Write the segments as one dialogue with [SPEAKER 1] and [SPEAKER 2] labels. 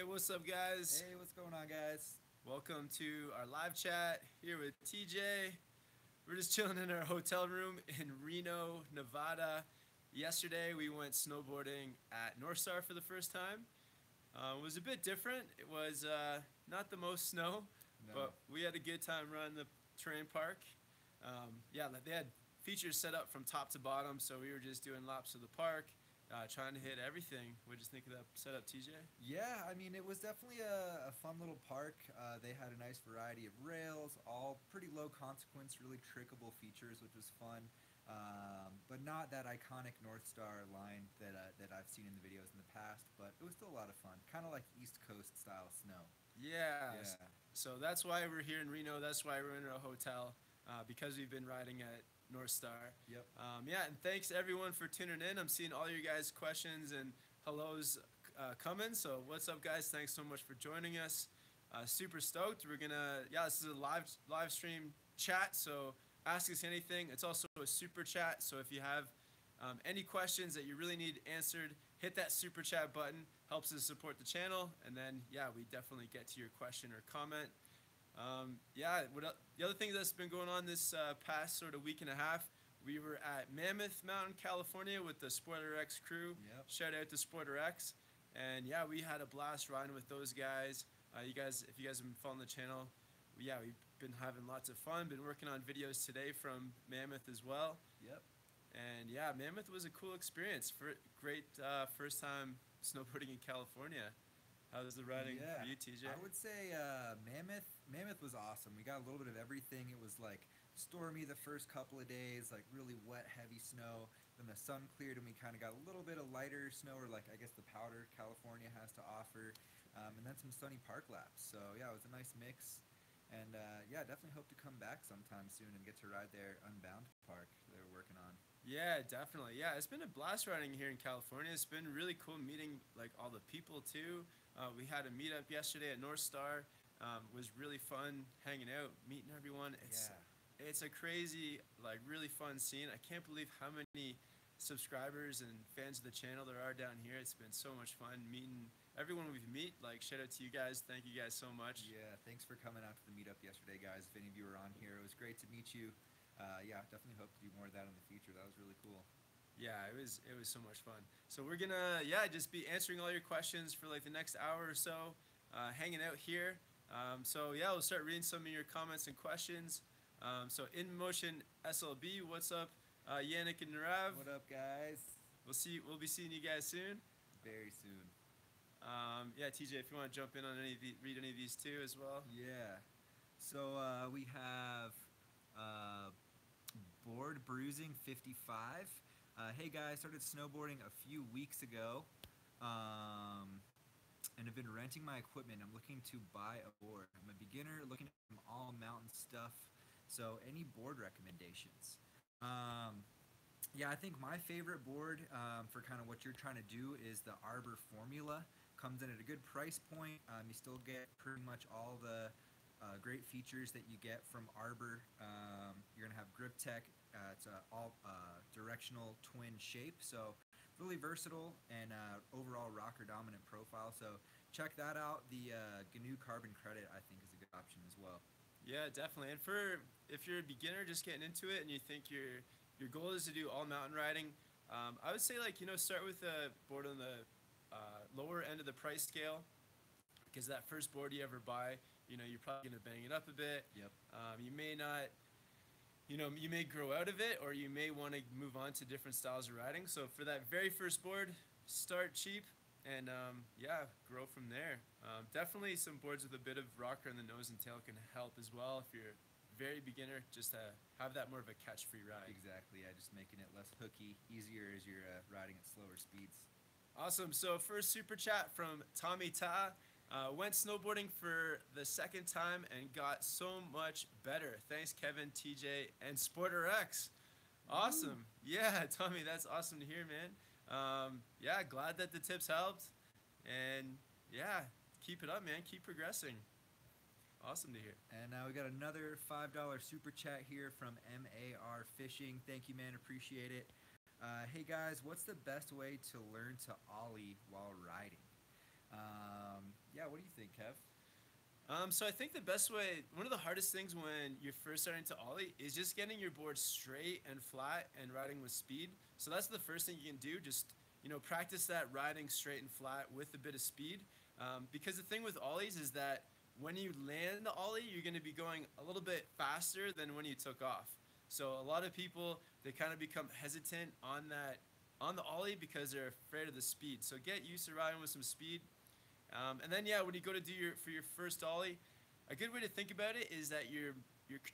[SPEAKER 1] what's up, guys?
[SPEAKER 2] Hey, what's going on, guys?
[SPEAKER 1] Welcome to our live chat here with TJ. We're just chilling in our hotel room in Reno, Nevada. Yesterday, we went snowboarding at North Star for the first time. It was a bit different. It was not the most snow,
[SPEAKER 2] No.
[SPEAKER 1] but we had a good time running the terrain park. Yeah, they had features set up from top to bottom, so we were just doing laps of the park, trying to hit everything. What did you think of that setup, TJ?
[SPEAKER 2] Yeah, I mean, it was definitely a fun little park. They had a nice variety of rails, all pretty low consequence, really trickable features, which was fun. But not that iconic North Star line that I've seen in the videos in the past, but it was still a lot of fun. Kind of like East Coast style snow.
[SPEAKER 1] Yeah.
[SPEAKER 2] Yeah.
[SPEAKER 1] So that's why we're here in Reno. That's why we're in a hotel because we've been riding at North Star.
[SPEAKER 2] Yep.
[SPEAKER 1] Yeah, and thanks everyone for tuning in. I'm seeing all your guys' questions and hellos coming. So what's up, guys? Thanks so much for joining us. Super stoked. This is a live stream chat. So ask us anything. It's also a super chat. So if you have any questions that you really need answered, hit that super chat button. Helps us support the channel. And then, yeah, we definitely get to your question or comment. The other thing that's been going on this past sort of week and a half, we were at Mammoth Mountain, California with the Spoiler X crew.
[SPEAKER 2] Yep.
[SPEAKER 1] Shout out to Spoiler X. And yeah, we had a blast riding with those guys. If you guys have been following the channel, we've been having lots of fun. Been working on videos today from Mammoth as well.
[SPEAKER 2] Yep.
[SPEAKER 1] And yeah, Mammoth was a cool experience. Great first time snowboarding in California. How was the riding for you, TJ?
[SPEAKER 2] I would say Mammoth was awesome. We got a little bit of everything. It was like stormy the first couple of days, like really wet, heavy snow. Then the sun cleared and we kind of got a little bit of lighter snow, or like I guess the powder California has to offer, and then some sunny park laps. So yeah, it was a nice mix. And definitely hope to come back sometime soon and get to ride their Unbound park they're working on.
[SPEAKER 1] Yeah, definitely. Yeah, it's been a blast riding here in California. It's been really cool meeting like all the people too. We had a meetup yesterday at North Star. Was really fun hanging out, meeting everyone. It's a crazy, like really fun scene. I can't believe how many subscribers and fans of the channel there are down here. It's been so much fun meeting everyone we've met. Like shout out to you guys. Thank you guys so much.
[SPEAKER 2] Yeah, thanks for coming out to the meetup yesterday, guys. If any of you were on here, it was great to meet you. Definitely hope to do more of that in the future. That was really cool.
[SPEAKER 1] Yeah, it was so much fun. So we're gonna just be answering all your questions for like the next hour or so, hanging out here. We'll start reading some of your comments and questions. So In Motion SLB, what's up? Yannick and Narav.
[SPEAKER 2] What up, guys?
[SPEAKER 1] We'll be seeing you guys soon.
[SPEAKER 2] Very soon.
[SPEAKER 1] TJ, if you want to jump in on read any of these too as well.
[SPEAKER 2] Yeah. So we have Board Bruising 55. Hey guys, started snowboarding a few weeks ago, and have been renting my equipment. I'm looking to buy a board. I'm a beginner looking at some all mountain stuff. So any board recommendations? I think my favorite board for kind of what you're trying to do is the Arbor Formula. Comes in at a good price point. You still get pretty much all the great features that you get from Arbor. You're gonna have grip tech. It's all directional twin shape, so really versatile and overall rocker dominant profile. So check that out. The GNU Carbon Credit I think is a good option as well.
[SPEAKER 1] Yeah, definitely. And if you're a beginner just getting into it and you think your goal is to do all mountain riding, I would say start with a board on the lower end of the price scale, because that first board you ever buy, you're probably gonna bang it up a bit.
[SPEAKER 2] Yep.
[SPEAKER 1] You may not. You may grow out of it, or you may want to move on to different styles of riding. So for that very first board, start cheap and grow from there. Definitely some boards with a bit of rocker in the nose and tail can help as well if you're very beginner, just to have that more of a catch-free ride.
[SPEAKER 2] Exactly, just making it less hooky, easier as you're riding at slower speeds.
[SPEAKER 1] Awesome. So first super chat from Tommy Ta. Went snowboarding for the second time and got so much better. Thanks, Kevin, TJ, and Spoiler X. Awesome. Yeah, Tommy, that's awesome to hear, man. Glad that the tips helped. And keep it up, man. Keep progressing. Awesome to hear.
[SPEAKER 2] And now we got another $5 super chat here from MAR Fishing. Thank you, man. Appreciate it. Hey, guys, what's the best way to learn to ollie while riding? think, Kev?
[SPEAKER 1] So I think the best way, one of the hardest things when you're first starting to ollie is just getting your board straight and flat and riding with speed. So that's the first thing you can do. Just, practice that riding straight and flat with a bit of speed. Because the thing with ollies is that when you land the ollie, you're going to be going a little bit faster than when you took off. So a lot of people, they kind of become hesitant on the ollie because they're afraid of the speed. So get used to riding with some speed. And then when you go to do your first ollie, a good way to think about it is that you're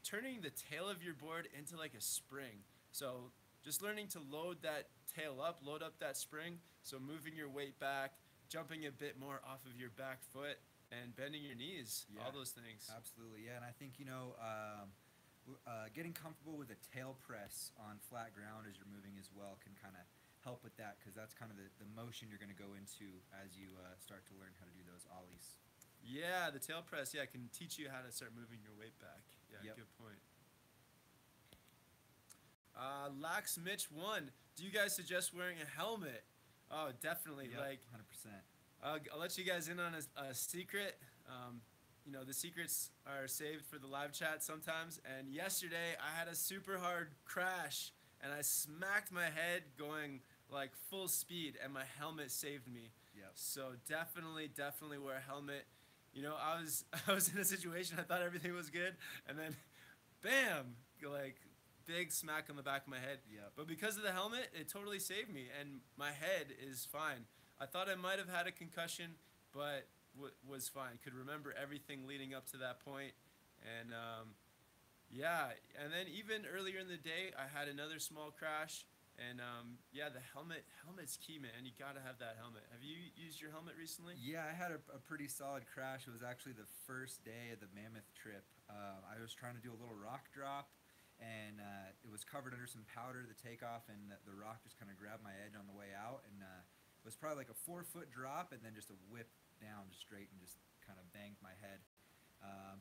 [SPEAKER 1] turning the tail of your board into like a spring. So just learning to load that tail up, load up that spring. So moving your weight back, jumping a bit more off of your back foot, and bending your knees, all those things.
[SPEAKER 2] Absolutely, yeah. And I think, getting comfortable with a tail press on flat ground as you're moving as well can kind of help with that, because that's kind of the motion you're going to go into as you start to learn how to do those ollies.
[SPEAKER 1] Yeah, the tail press, can teach you how to start moving your weight back. Yeah, good point. Lax Mitch 1, do you guys suggest wearing a helmet? Oh, definitely.
[SPEAKER 2] Yep,
[SPEAKER 1] like
[SPEAKER 2] 100%.
[SPEAKER 1] I'll let you guys in on a secret. The secrets are saved for the live chat sometimes. And yesterday, I had a super hard crash, and I smacked my head going like full speed, and my helmet saved me.
[SPEAKER 2] Yep.
[SPEAKER 1] So definitely wear a helmet. I was in a situation, I thought everything was good, and then, bam, like big smack on the back of my head.
[SPEAKER 2] Yep.
[SPEAKER 1] But because of the helmet, it totally saved me, and my head is fine. I thought I might have had a concussion, but was fine. Could remember everything leading up to that point. And and then even earlier in the day, I had another small crash. And the helmet's key, man. You gotta have that helmet. Have you used your helmet recently?
[SPEAKER 2] Yeah, I had a pretty solid crash. It was actually the first day of the Mammoth trip. I was trying to do a little rock drop, and it was covered under some powder, the takeoff, and the rock just kind of grabbed my edge on the way out, and it was probably like a 4-foot drop, and then just a whip down just straight, and just kind of banged my head.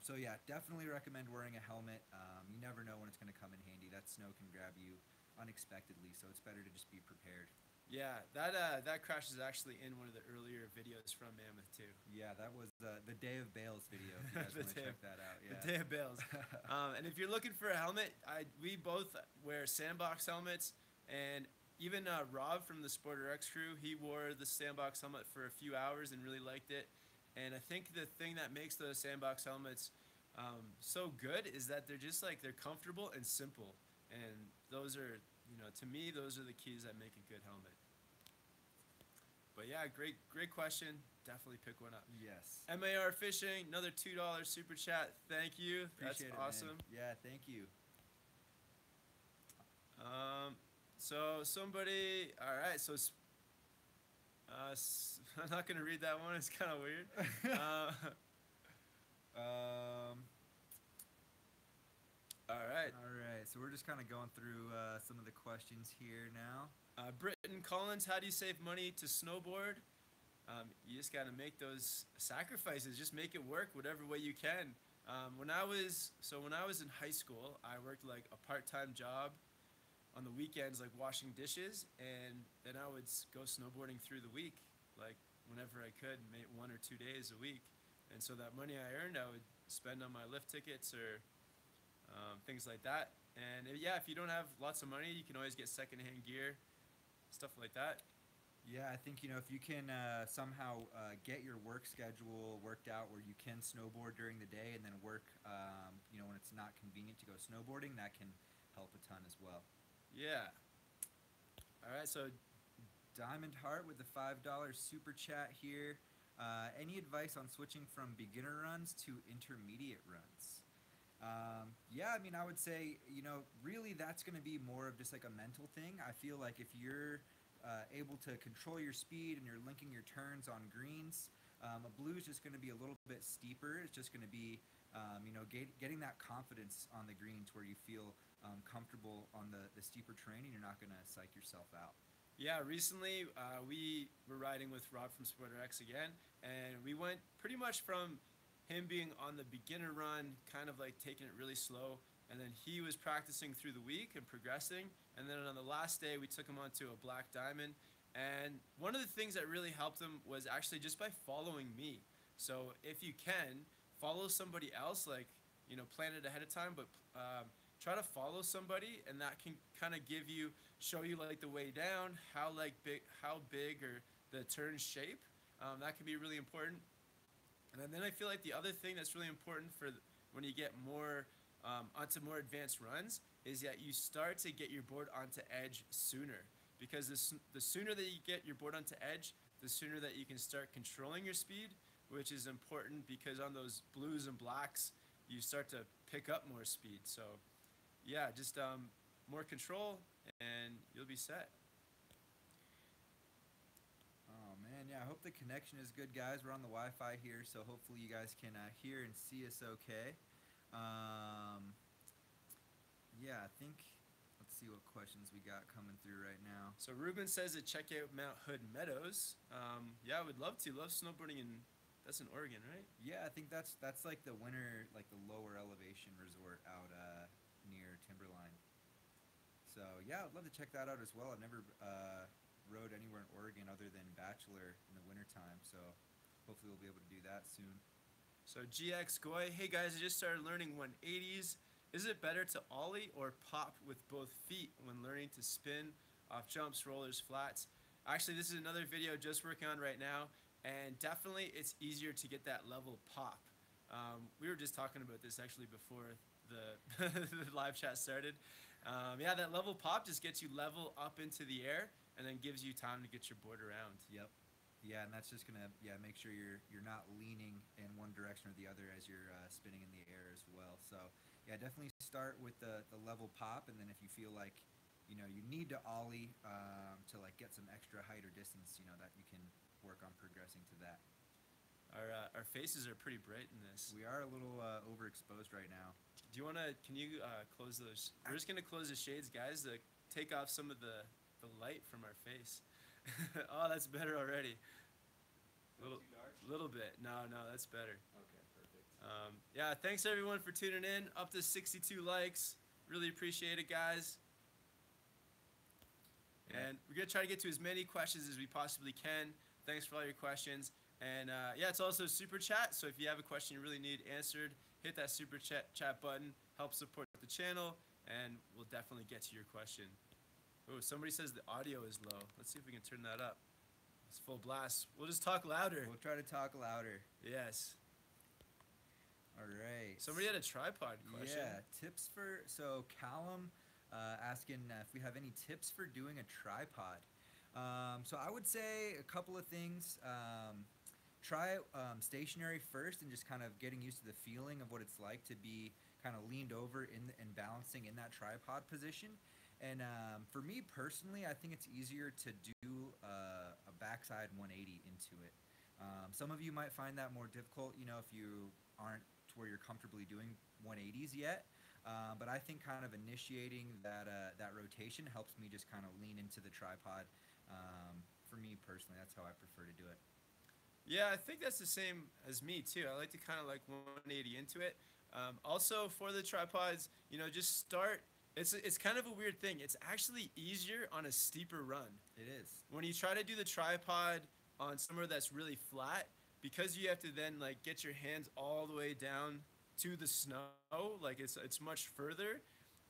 [SPEAKER 2] So yeah, definitely recommend wearing a helmet. You never know when it's going to come in handy. That snow can grab you unexpectedly, so it's better to just be prepared.
[SPEAKER 1] Yeah, that crash is actually in one of the earlier videos from Mammoth too.
[SPEAKER 2] Yeah, that was the Day of Bales video, if you guys want to check that out. Yeah.
[SPEAKER 1] The Day of Bales. And if you're looking for a helmet, we both wear sandbox helmets, and even Rob from the SporterX crew, he wore the sandbox helmet for a few hours and really liked it. And I think the thing that makes those sandbox helmets so good is that they're just like, they're comfortable and simple. And those are, to me, those are the keys that make a good helmet. But yeah, great question. Definitely pick one up.
[SPEAKER 2] Yes.
[SPEAKER 1] MAR Fishing, another $2 super chat. Thank you.
[SPEAKER 2] Appreciate
[SPEAKER 1] That's awesome.
[SPEAKER 2] Man. Yeah, thank you.
[SPEAKER 1] So somebody, all right. So I'm not gonna read that one. It's kind of weird. All right.
[SPEAKER 2] So we're just kind of going through some of the questions here now.
[SPEAKER 1] Britton Collins, how do you save money to snowboard? You just got to make those sacrifices. Just make it work whatever way you can. When I was in high school, I worked like a part-time job on the weekends, like washing dishes, and then I would go snowboarding through the week, like whenever I could, 1 or 2 days a week. And so that money I earned, I would spend on my lift tickets or things like that. And if you don't have lots of money, you can always get secondhand gear, stuff like that.
[SPEAKER 2] Yeah, I think, if you can somehow get your work schedule worked out where you can snowboard during the day and then work, when it's not convenient to go snowboarding, that can help a ton as well.
[SPEAKER 1] Yeah. All right, so
[SPEAKER 2] Diamond Heart with the $5 super chat here. Any advice on switching from beginner runs to intermediate runs? I would say, really that's going to be more of just like a mental thing. I feel like if you're able to control your speed and you're linking your turns on greens, a blue is just going to be a little bit steeper. It's just going to be, getting that confidence on the greens where you feel comfortable on the steeper terrain and you're not going to psych yourself out.
[SPEAKER 1] Yeah, recently we were riding with Rob from SporterX again, and we went pretty much from him being on the beginner run, kind of like taking it really slow, and then he was practicing through the week and progressing, and then on the last day we took him onto a black diamond, and one of the things that really helped him was actually just by following me. So if you can, follow somebody else, like, you know, plan it ahead of time, but try to follow somebody, and that can kind of show you like the way down, how big or the turn shape. That can be really important. And then I feel like the other thing that's really important for when you get more onto more advanced runs is that you start to get your board onto edge sooner, because the sooner that you get your board onto edge, the sooner that you can start controlling your speed, which is important because on those blues and blacks, you start to pick up more speed. So yeah, just more control and you'll be set.
[SPEAKER 2] Oh man, yeah, I hope the connection is good, guys. We're on the Wi-Fi here, so hopefully you guys can hear and see us okay. Yeah, I think, let's see what questions we got coming through right now.
[SPEAKER 1] So Ruben says to check out Mount Hood Meadows. Yeah, I would love to. Love snowboarding that's in Oregon, right?
[SPEAKER 2] Yeah, I think that's like the winter, like the lower elevation resort out near Timberline. So yeah, I'd love to check that out as well. I've never rode anywhere in Oregon other than Bachelor in the wintertime, so hopefully we'll be able to do that soon.
[SPEAKER 1] So GX Goy, hey guys, I just started learning 180s. Is it better to ollie or pop with both feet when learning to spin off jumps, rollers, flats? Actually, this is another video just working on right now, and definitely it's easier to get that level pop. We were just talking about this actually before the, the live chat started. Yeah, that level pop just gets you level up into the air and then gives you time to get your board around.
[SPEAKER 2] Yep. Yeah, and that's just gonna make sure you're not leaning in one direction or the other as you're spinning in the air as well. So yeah, definitely start with the level pop, and then if you feel like you need to ollie to like get some extra height or distance, that you can work on progressing to that.
[SPEAKER 1] Our faces are pretty bright in this.
[SPEAKER 2] We are a little overexposed right now.
[SPEAKER 1] Can you close those? We're just gonna close the shades, guys, to take off some of the light from our face. Oh, that's better already. Little bit. No, that's better.
[SPEAKER 2] Okay, perfect.
[SPEAKER 1] Yeah, thanks everyone for tuning in. Up to 62 likes. Really appreciate it, guys. Yeah. And we're gonna try to get to as many questions as we possibly can. Thanks for all your questions. And yeah, it's also super chat. So if you have a question you really need answered, hit that super chat button. Help support the channel, and we'll definitely get to your question. Oh, somebody says the audio is low. Let's see if we can turn that up. It's full blast. We'll just talk louder.
[SPEAKER 2] We'll try to talk louder.
[SPEAKER 1] Yes.
[SPEAKER 2] All right.
[SPEAKER 1] Somebody had a tripod question.
[SPEAKER 2] Yeah, so Callum asking if we have any tips for doing a tripod. So I would say a couple of things. Try stationary first and just kind of getting used to the feeling of what it's like to be kind of leaned over and balancing in that tripod position. And for me personally, I think it's easier to do a backside 180 into it. Some of you might find that more difficult, if you aren't to where you're comfortably doing 180s yet. But I think kind of initiating that rotation helps me just kind of lean into the tripod. For me personally, that's how I prefer to do it.
[SPEAKER 1] Yeah, I think that's the same as me too. I like to kind of like 180 into it. Also for the tripods, just start. It's kind of a weird thing. It's actually easier on a steeper run.
[SPEAKER 2] It is.
[SPEAKER 1] When you try to do the tripod on somewhere that's really flat, because you have to then like get your hands all the way down to the snow, like it's much further.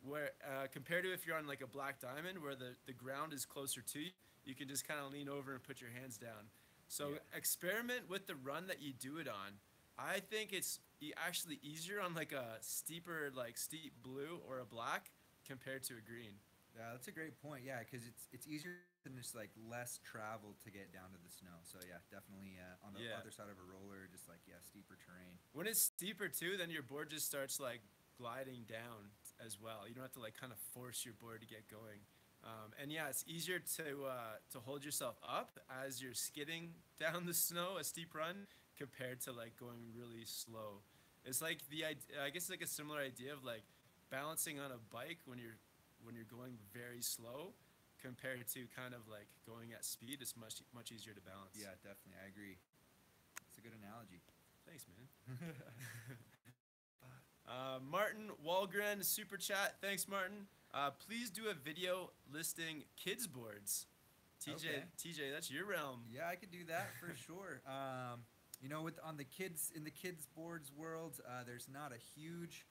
[SPEAKER 1] Where compared to if you're on like a black diamond where the ground is closer to you, you can just kind of lean over and put your hands down. So experiment with the run that you do it on. I think it's actually easier on like a steep blue or a black compared to a green.
[SPEAKER 2] Yeah, that's a great point. Yeah, because it's easier than just like less travel to get down to the snow. So yeah, definitely on the other side of a roller, just like steeper terrain.
[SPEAKER 1] When it's steeper too, then your board just starts like gliding down as well. You don't have to like kind of force your board to get going. And yeah, it's easier to hold yourself up as you're skidding down the snow, a steep run, compared to like going really slow. It's like I guess it's like a similar idea of like balancing on a bike when you're going very slow compared to kind of like going at speed. It's much easier to balance.
[SPEAKER 2] Yeah, definitely, I agree. It's a good analogy.
[SPEAKER 1] Thanks, man. Martin Walgren super chat. Thanks, Martin. Please do a video listing kids boards. TJ, that's your realm.
[SPEAKER 2] Yeah, I could do that for sure. on the kids in the kids boards world, there's not a huge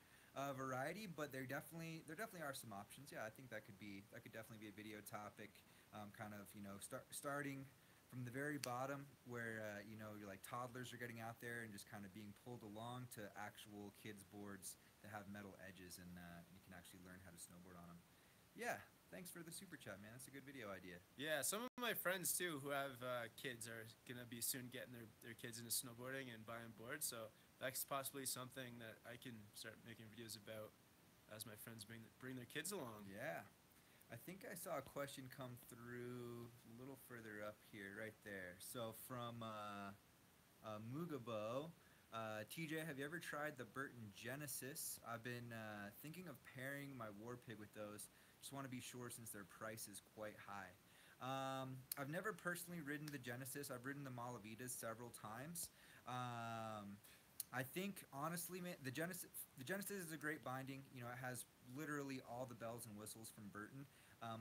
[SPEAKER 2] variety, but there definitely are some options. Yeah, I think that could definitely be a video topic. Kind of starting from the very bottom where you're like toddlers are getting out there and just kind of being pulled along to actual kids boards that have metal edges, and you can actually learn how to snowboard on them. Yeah, thanks for the super chat, man. That's a good video idea.
[SPEAKER 1] Yeah, some of my friends too who have kids are gonna be soon getting their kids into snowboarding and buying boards. So that's possibly something that I can start making videos about as my friends bring their kids along.
[SPEAKER 2] Yeah. I think I saw a question come through a little further up here, right there. So from Mugabo, TJ, have you ever tried the Burton Genesis? I've been thinking of pairing my Warpig with those. Just want to be sure since their price is quite high. I've never personally ridden the Genesis. I've ridden the Malavitas several times. I think honestly, man, the Genesis is a great binding. It has literally all the bells and whistles from Burton.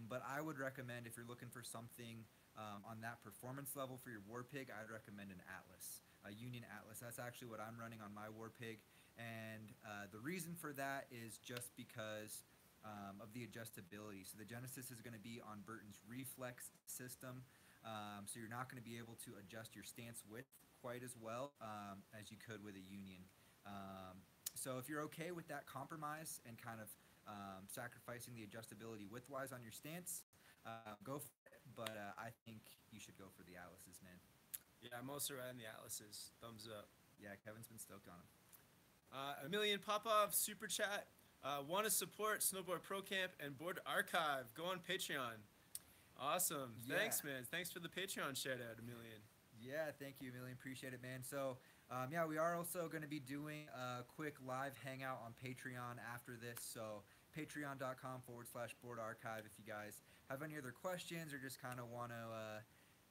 [SPEAKER 2] But I would recommend, if you're looking for something on that performance level for your Warpig, I'd recommend an Atlas, a Union Atlas. That's actually what I'm running on my Warpig, and the reason for that is just because of the adjustability. So the Genesis is going to be on Burton's reflex system, so you're not going to be able to adjust your stance width quite as well as you could with a Union. So if you're okay with that compromise and kind of sacrificing the adjustability widthwise on your stance, go for it. But I think you should go for the Atlases, man.
[SPEAKER 1] Yeah, I'm also riding the Atlases. Thumbs up.
[SPEAKER 2] Yeah, Kevin's been stoked on them.
[SPEAKER 1] Emilian Popov, super chat. Want to support Snowboard Pro Camp and Board Archive? Go on Patreon. Awesome.
[SPEAKER 2] Yeah.
[SPEAKER 1] Thanks, man. Thanks for the Patreon shout out, Emilian.
[SPEAKER 2] Yeah, thank you, Emilian. Appreciate it, man. So, yeah, we are also going to be doing a quick live hangout on Patreon after this. So, patreon.com/boardarchive if you guys have any other questions or just kind of want to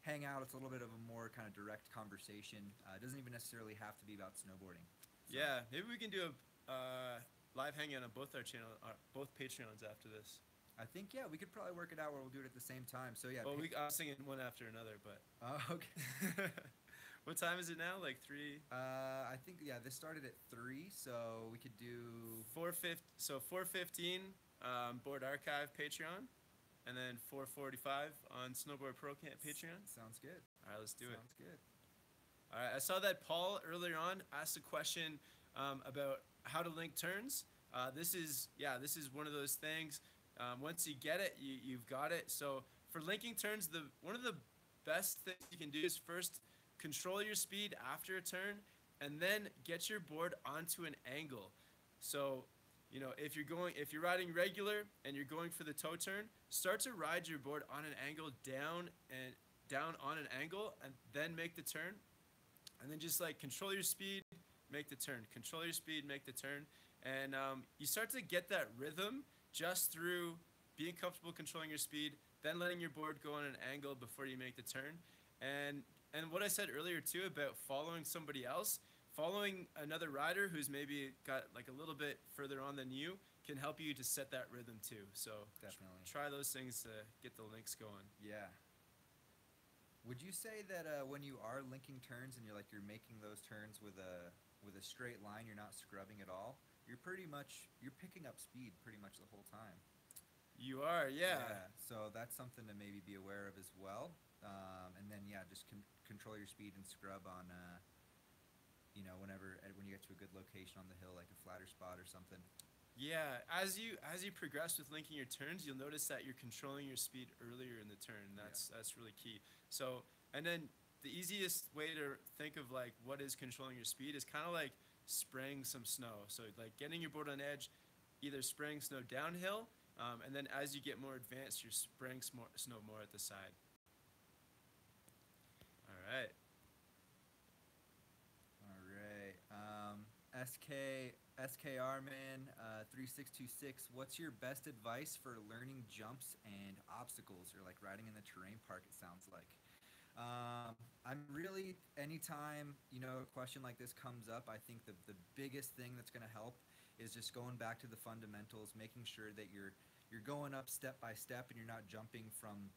[SPEAKER 2] hang out. It's a little bit of a more kind of direct conversation. It doesn't even necessarily have to be about snowboarding. So.
[SPEAKER 1] Yeah, maybe we can do a live hangout on both our channel, both Patreons after this.
[SPEAKER 2] I think, yeah, we could probably work it out where we'll do it at the same time. So, yeah.
[SPEAKER 1] Well, I was singing one after another, but.
[SPEAKER 2] Okay.
[SPEAKER 1] What time is it now? Like 3?
[SPEAKER 2] I think, yeah, this started at 3, so we could do
[SPEAKER 1] 4:15 Board Archive Patreon, and then 4:45 on Snowboard Pro Camp Patreon.
[SPEAKER 2] Sounds good.
[SPEAKER 1] All right, let's do it.
[SPEAKER 2] Sounds good.
[SPEAKER 1] All right, I saw that Paul earlier on asked a question about how to link turns. This is one of those things. Once you get it, you've got it. So for linking turns, one of the best things you can do is first control your speed after a turn, and then get your board onto an angle. So, if you're riding regular and you're going for the toe turn, start to ride your board on an angle down on an angle, and then make the turn. And then just like control your speed, make the turn. Control your speed, make the turn. And you start to get that rhythm just through being comfortable controlling your speed, then letting your board go on an angle before you make the turn. And what I said earlier too about following somebody else, following another rider who's maybe got like a little bit further on than you can help you to set that rhythm too. So
[SPEAKER 2] definitely
[SPEAKER 1] try those things to get the links going.
[SPEAKER 2] Yeah. Would you say that when you are linking turns and you're making those turns with a straight line, you're not scrubbing at all? You're picking up speed pretty much the whole time.
[SPEAKER 1] You are, yeah.
[SPEAKER 2] So that's something to maybe be aware of as well. And then just control your speed and scrub on when you get to a good location on the hill, like a flatter spot or something.
[SPEAKER 1] Yeah, as you progress with linking your turns, you'll notice that you're controlling your speed earlier in the turn. That's really key. So, and then the easiest way to think of like what is controlling your speed is kind of like spraying some snow. So like getting your board on edge, either spraying snow downhill, and then as you get more advanced, you're spraying snow more at the side. All right.
[SPEAKER 2] SKR man 3626. What's your best advice for learning jumps and obstacles, or like riding in the terrain park? It sounds like. I'm really, anytime a question like this comes up, I think the biggest thing that's going to help is just going back to the fundamentals, making sure that you're going up step by step and you're not jumping from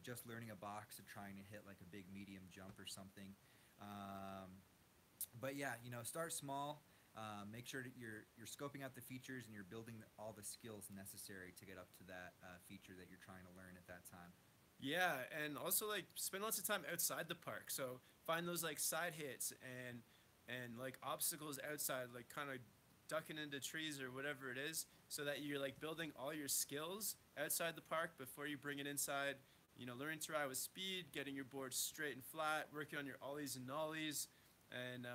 [SPEAKER 2] just learning a box to trying to hit like a big medium jump or something. But yeah, you know, start small. Make sure that you're scoping out the features and you're building all the skills necessary to get up to that feature that you're trying to learn at that time.
[SPEAKER 1] Yeah, and also like spend lots of time outside the park. So find those like side hits and like obstacles outside, like kind of ducking into trees or whatever it is, so that you're like building all your skills outside the park before you bring it inside. You know, learning to ride with speed, getting your board straight and flat, working on your ollies and nollies, and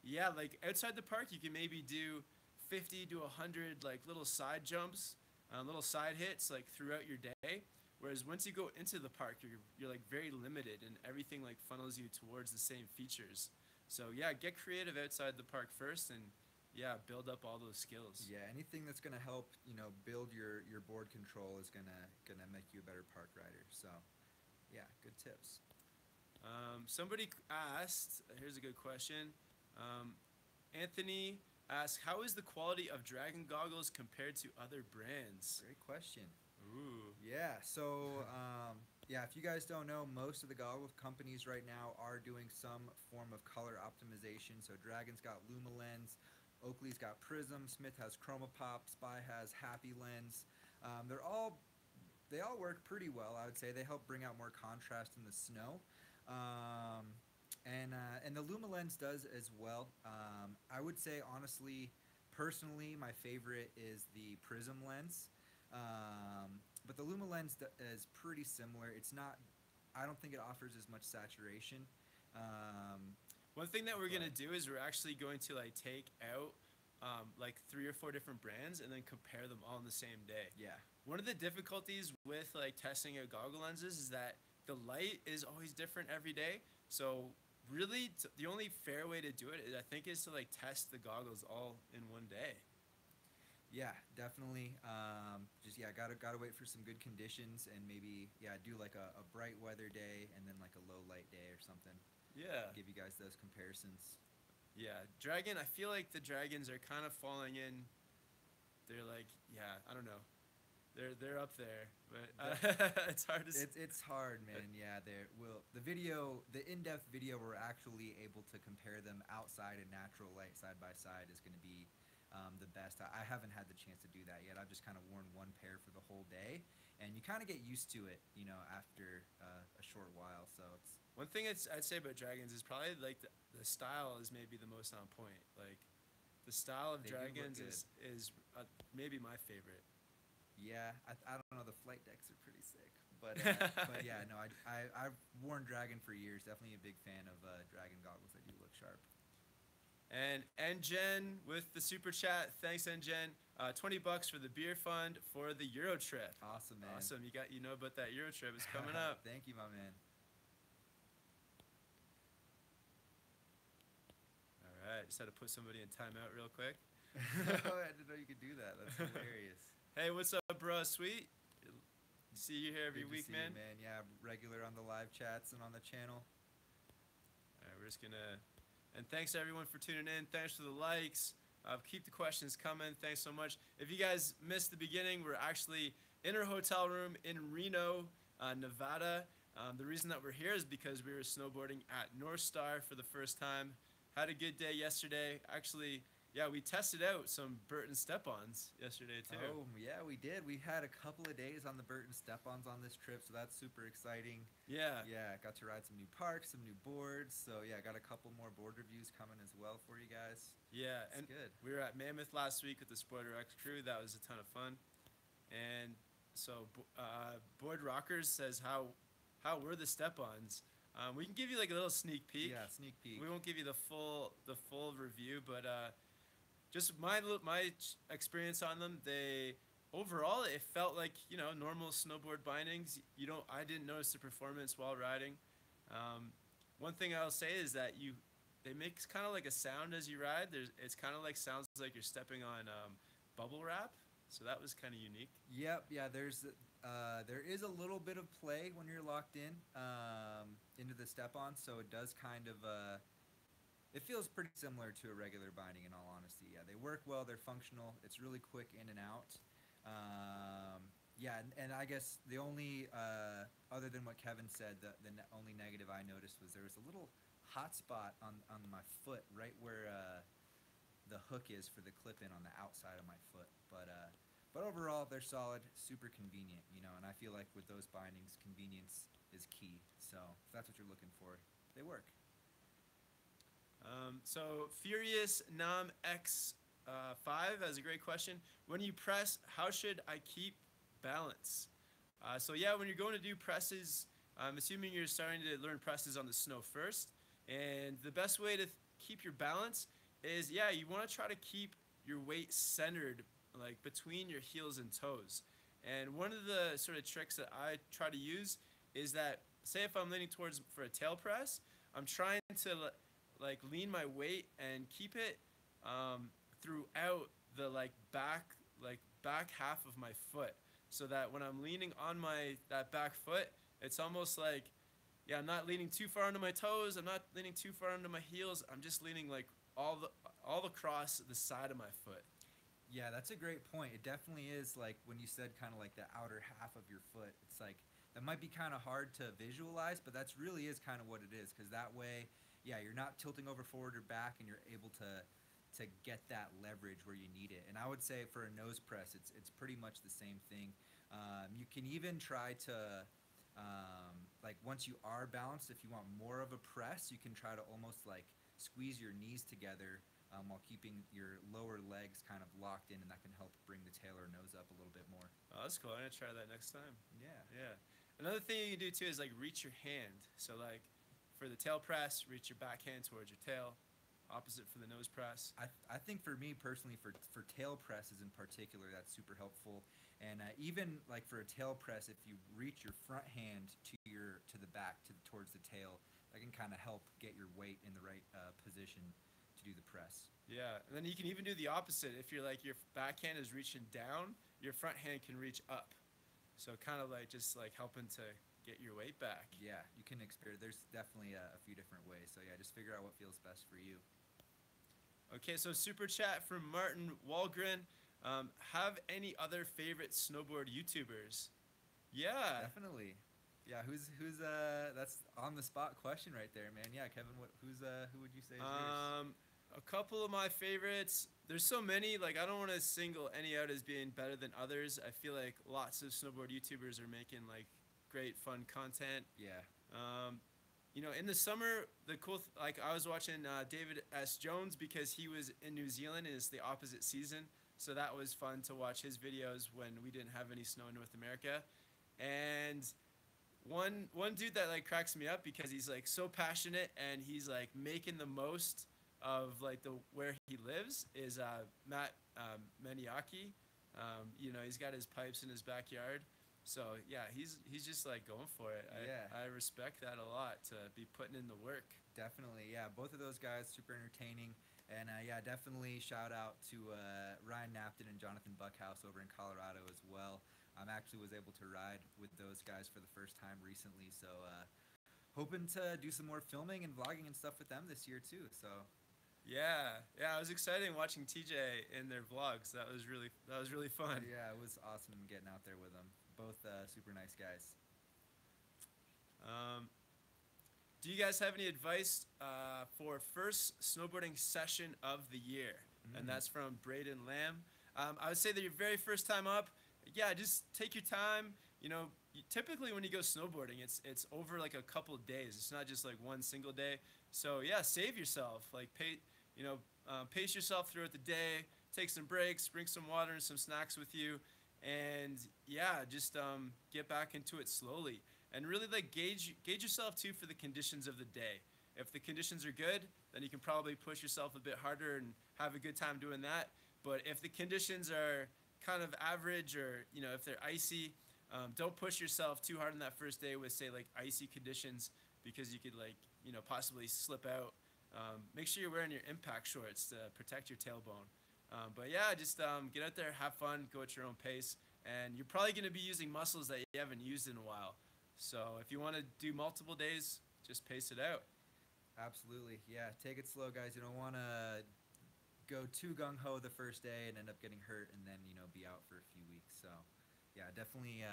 [SPEAKER 1] yeah, like outside the park, you can maybe do 50 to 100 like little side jumps, little side hits like throughout your day. Whereas once you go into the park, you're like very limited, and everything like funnels you towards the same features. So yeah, get creative outside the park first, and yeah, build up all those skills.
[SPEAKER 2] Yeah, anything that's gonna help, you know, build your board control is gonna make you a better park rider. So, yeah, good tips.
[SPEAKER 1] Somebody asked. Here's a good question. Anthony asked, "How is the quality of Dragon goggles compared to other brands?"
[SPEAKER 2] Great question.
[SPEAKER 1] Ooh.
[SPEAKER 2] Yeah, so yeah, if you guys don't know, most of the goggle companies right now are doing some form of color optimization. So Dragon's got LumaLens, Oakley's got Prism, Smith has ChromaPop, Spy has Happy Lens. They all work pretty well, I would say. They help bring out more contrast in the snow. And the LumaLens does as well. I would say, honestly, personally, my favorite is the Prism lens. But the LumaLens is pretty similar. It's not, I don't think it offers as much saturation.
[SPEAKER 1] One thing that we're gonna do is we're actually going to like take out like 3 or 4 different brands and then compare them all in the same day.
[SPEAKER 2] Yeah.
[SPEAKER 1] One of the difficulties with like testing out goggle lenses is that the light is always different every day. So really, the only fair way to do it, I think, is to like test the goggles all in one day.
[SPEAKER 2] Yeah, definitely. Just yeah, gotta wait for some good conditions and maybe do like a bright weather day and then like a low light day or something.
[SPEAKER 1] Yeah.
[SPEAKER 2] Give you guys those comparisons.
[SPEAKER 1] Yeah, Dragon. I feel like the Dragons are kind of falling in. They're like, yeah, I don't know. They're up there, but it's hard to.
[SPEAKER 2] It's hard, man. Yeah, the in-depth video, we're actually able to compare them outside in natural light side by side is going to be the best. I haven't had the chance to do that yet. I've just kind of worn one pair for the whole day, and you kind of get used to it, you know, after a short while. So it's
[SPEAKER 1] one thing I'd say about Dragons is probably like the style is maybe the most on point. Like the style of Dragons is maybe my favorite.
[SPEAKER 2] Yeah, I don't know. The flight decks are pretty sick, but yeah, no, I've worn Dragon for years. Definitely a big fan of Dragon goggles that do look sharp.
[SPEAKER 1] And Jen with the super chat, thanks Jen. $20 for the beer fund for the Euro trip.
[SPEAKER 2] Awesome, man.
[SPEAKER 1] Awesome, you know about that Euro trip is coming up.
[SPEAKER 2] Thank you, my man.
[SPEAKER 1] All right, just had to put somebody in timeout real quick.
[SPEAKER 2] I didn't know you could do that. That's hilarious.
[SPEAKER 1] Hey, what's up, bro? Sweet. See you here every week, man.
[SPEAKER 2] Man. Yeah, regular on the live chats and on the channel.
[SPEAKER 1] All right, we're just gonna. And thanks everyone for tuning in. Thanks for the likes. Keep the questions coming. Thanks so much. If you guys missed the beginning, we're actually in our hotel room in Reno, Nevada. The reason that we're here is because we were snowboarding at North Star for the first time. Had a good day yesterday. Actually. Yeah, we tested out some Burton Step Ons yesterday too.
[SPEAKER 2] Oh, yeah, we did. We had a couple of days on the Burton Step Ons on this trip, so that's super exciting.
[SPEAKER 1] Yeah.
[SPEAKER 2] Yeah, got to ride some new parks, some new boards. So, yeah, got a couple more board reviews coming as well for you guys.
[SPEAKER 1] Yeah,
[SPEAKER 2] and good.
[SPEAKER 1] We were at Mammoth last week with the Spoiler X crew. That was a ton of fun. And so, Board Rockers says, how were the Step-Ons? We can give you like a little sneak peek.
[SPEAKER 2] Yeah, sneak peek.
[SPEAKER 1] We won't give you the full review, but just my experience on them, overall it felt like, you know, normal snowboard bindings. I didn't notice the performance while riding. One thing I'll say is that they make kind of like a sound as you ride. It's kind of like sounds like you're stepping on bubble wrap. So that was kind of unique.
[SPEAKER 2] Yep. Yeah. There is a little bit of play when you're locked into the step-on. So it does kind of. It feels pretty similar to a regular binding, in all honesty. Yeah, they work well. They're functional. It's really quick in and out. Yeah, and I guess the only, other than what Kevin said, the only negative I noticed was there was a little hot spot on my foot, right where the hook is for the clip-in on the outside of my foot. But overall, they're solid, super convenient, you know, and I feel like with those bindings, convenience is key. So if that's what you're looking for, they work.
[SPEAKER 1] So Furious Nam X5 has a great question. When you press, how should I keep balance? So yeah, when you're going to do presses, I'm assuming you're starting to learn presses on the snow first. And the best way to keep your balance is, yeah, you want to try to keep your weight centered, like between your heels and toes. And one of the sort of tricks that I try to use is that, say if I'm leaning towards for a tail press, I'm trying to like lean my weight and keep it throughout the back half of my foot, so that when I'm leaning on that back foot, it's almost like, yeah, I'm not leaning too far into my toes, I'm not leaning too far into my heels, I'm just leaning like all across the side of my foot.
[SPEAKER 2] Yeah, that's a great point. It definitely is, like when you said kind of like the outer half of your foot. It's like that might be kind of hard to visualize, but that's really is kind of what it is, because that way, yeah, you're not tilting over forward or back, and you're able to get that leverage where you need it. And I would say for a nose press, it's pretty much the same thing. You can even try to like once you are balanced, if you want more of a press, you can try to almost like squeeze your knees together while keeping your lower legs kind of locked in, and that can help bring the tail or nose up a little bit more.
[SPEAKER 1] Oh, that's cool. I'm gonna try that next time.
[SPEAKER 2] Yeah.
[SPEAKER 1] Yeah. Another thing you can do too is like reach your hand. So like for the tail press, reach your back hand towards your tail. Opposite for the nose press.
[SPEAKER 2] I think for me personally, for tail presses in particular, that's super helpful. And even like for a tail press, if you reach your front hand to the back towards the tail, that can kind of help get your weight in the right position to do the press.
[SPEAKER 1] Yeah, and then you can even do the opposite. If you're like your backhand is reaching down, your front hand can reach up. So kind of like just like helping to get your weight back.
[SPEAKER 2] Yeah, you can experiment. There's definitely a few different ways. So yeah, just figure out what feels best for you.
[SPEAKER 1] Okay, so super chat from Martin Walgren. Have any other favorite snowboard YouTubers? Yeah,
[SPEAKER 2] definitely. Yeah, who's that's on the spot question right there, man. Yeah, Kevin, who would you say is yours?
[SPEAKER 1] A couple of my favorites. There's so many. Like I don't want to single any out as being better than others. I feel like lots of snowboard YouTubers are making like great fun content.
[SPEAKER 2] Yeah.
[SPEAKER 1] You know, in the summer, like I was watching David S. Jones because he was in New Zealand and it's the opposite season. So that was fun to watch his videos when we didn't have any snow in North America. And one dude that like cracks me up because he's like so passionate and he's like making the most of like where he lives is Matt Maniaki. You know, he's got his pipes in his backyard. So yeah, he's just like going for it. I respect that a lot, to be putting in the work.
[SPEAKER 2] Definitely, yeah. Both of those guys super entertaining, and yeah, definitely shout out to Ryan Napton and Jonathan Buckhouse over in Colorado as well. Actually was able to ride with those guys for the first time recently, so hoping to do some more filming and vlogging and stuff with them this year too. So
[SPEAKER 1] yeah, it was exciting watching TJ in their vlogs. That was really fun.
[SPEAKER 2] Yeah, it was awesome getting out there with them. Both super nice guys.
[SPEAKER 1] Do you guys have any advice for first snowboarding session of the year? And that's from Braden Lamb. I would say that your very first time up, yeah, just take your time. You know, typically when you go snowboarding, it's over like a couple of days. It's not just like one single day. So yeah, save yourself. Like pace yourself throughout the day. Take some breaks, bring some water and some snacks with you. And yeah, just get back into it slowly, and really like gauge yourself too for the conditions of the day. If the conditions are good, then you can probably push yourself a bit harder and have a good time doing that. But if the conditions are kind of average, or you know, if they're icy, don't push yourself too hard on that first day with say like icy conditions, because you could like, you know, possibly slip out. Make sure you're wearing your impact shorts to protect your tailbone. But yeah, just get out there, have fun, go at your own pace. And you're probably going to be using muscles that you haven't used in a while. So if you want to do multiple days, just pace it out.
[SPEAKER 2] Absolutely. Yeah, take it slow, guys. You don't want to go too gung-ho the first day and end up getting hurt and then, you know, be out for a few weeks. So yeah, definitely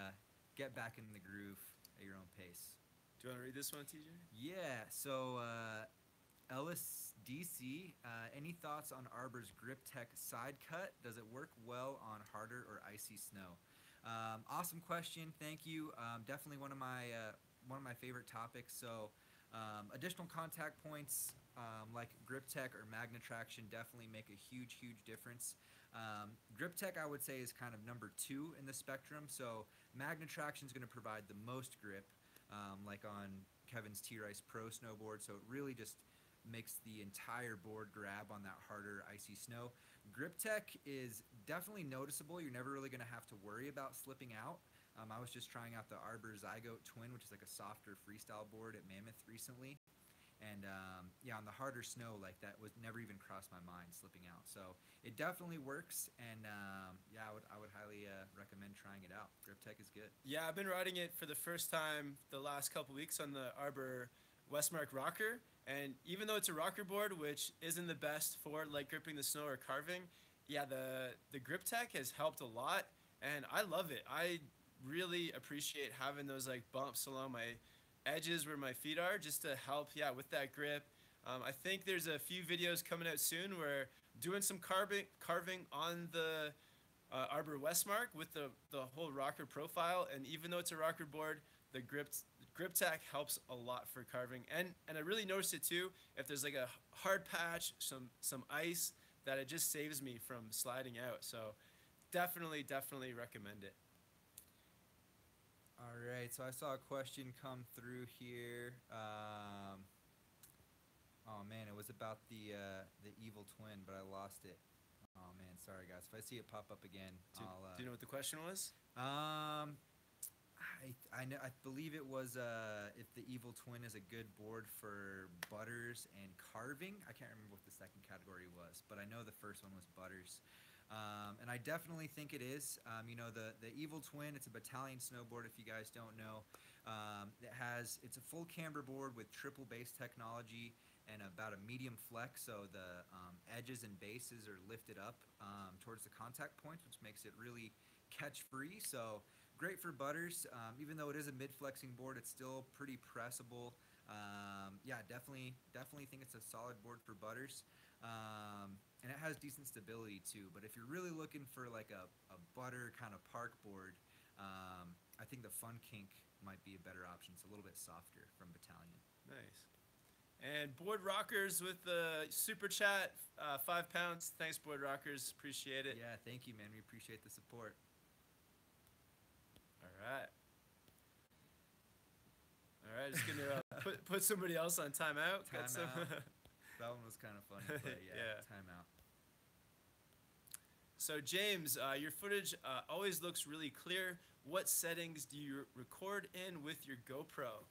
[SPEAKER 2] get back in the groove at your own pace.
[SPEAKER 1] Do you want to read this one, TJ?
[SPEAKER 2] Yeah, so Ellis DC, any thoughts on Arbor's Grip Tech side cut? Does it work well on harder or icy snow? Awesome question. Thank you. Definitely one of my favorite topics. So additional contact points like Grip Tech or Magna Traction definitely make a huge difference. Grip Tech, I would say, is kind of number 2 in the spectrum. So Magna Traction is going to provide the most grip, like on Kevin's T-Rice Pro snowboard. So it really just makes the entire board grab on that harder icy snow. Grip Tech is definitely noticeable. You're never really going to have to worry about slipping out. I was just trying out the Arbor Sico Twin, which is like a softer freestyle board at Mammoth recently. And yeah, on the harder snow, like that was never even crossed my mind slipping out. So it definitely works, and yeah, I would highly recommend trying it out. Grip Tech is good.
[SPEAKER 1] Yeah, I've been riding it for the first time the last couple weeks on the Arbor Westmark rocker, and even though it's a rocker board, which isn't the best for like gripping the snow or carving, yeah, the Grip Tech has helped a lot, and I love it. I really appreciate having those like bumps along my edges where my feet are, just to help, yeah, with that grip. I think there's a few videos coming out soon where doing some carving on the Arbor Westmark with the whole rocker profile, and even though it's a rocker board, the grip tech helps a lot for carving, and I really noticed it too. If there's like a hard patch, some ice, that it just saves me from sliding out. So definitely recommend it.
[SPEAKER 2] All right, so I saw a question come through here. Oh man, it was about the evil twin, but I lost it. Oh man, sorry guys. If I see it pop up again,
[SPEAKER 1] Do you know what the question was?
[SPEAKER 2] I believe it was if the Evil Twin is a good board for butters and carving. I can't remember what the second category was, but I know the first one was butters. And I definitely think it is. You know, the Evil Twin, it's a battalion snowboard if you guys don't know. It's a full camber board with triple base technology and about a medium flex, so the edges and bases are lifted up towards the contact points, which makes it really catch free. So great for butters. Even though it is a mid-flexing board, it's still pretty pressable. Yeah, definitely think it's a solid board for butters. And it has decent stability too. But if you're really looking for like a butter kind of park board, I think the Fun Kink might be a better option. It's a little bit softer from Battalion.
[SPEAKER 1] Nice. And Board Rockers with the super chat, 5 pounds. Thanks, Board Rockers. Appreciate it.
[SPEAKER 2] Yeah, thank you, man. We appreciate the support.
[SPEAKER 1] All right. Just gonna put somebody else on timeout.
[SPEAKER 2] Timeout. That one was kind of funny, but yeah, timeout.
[SPEAKER 1] So James, your footage always looks really clear. What settings do you record in with your GoPro?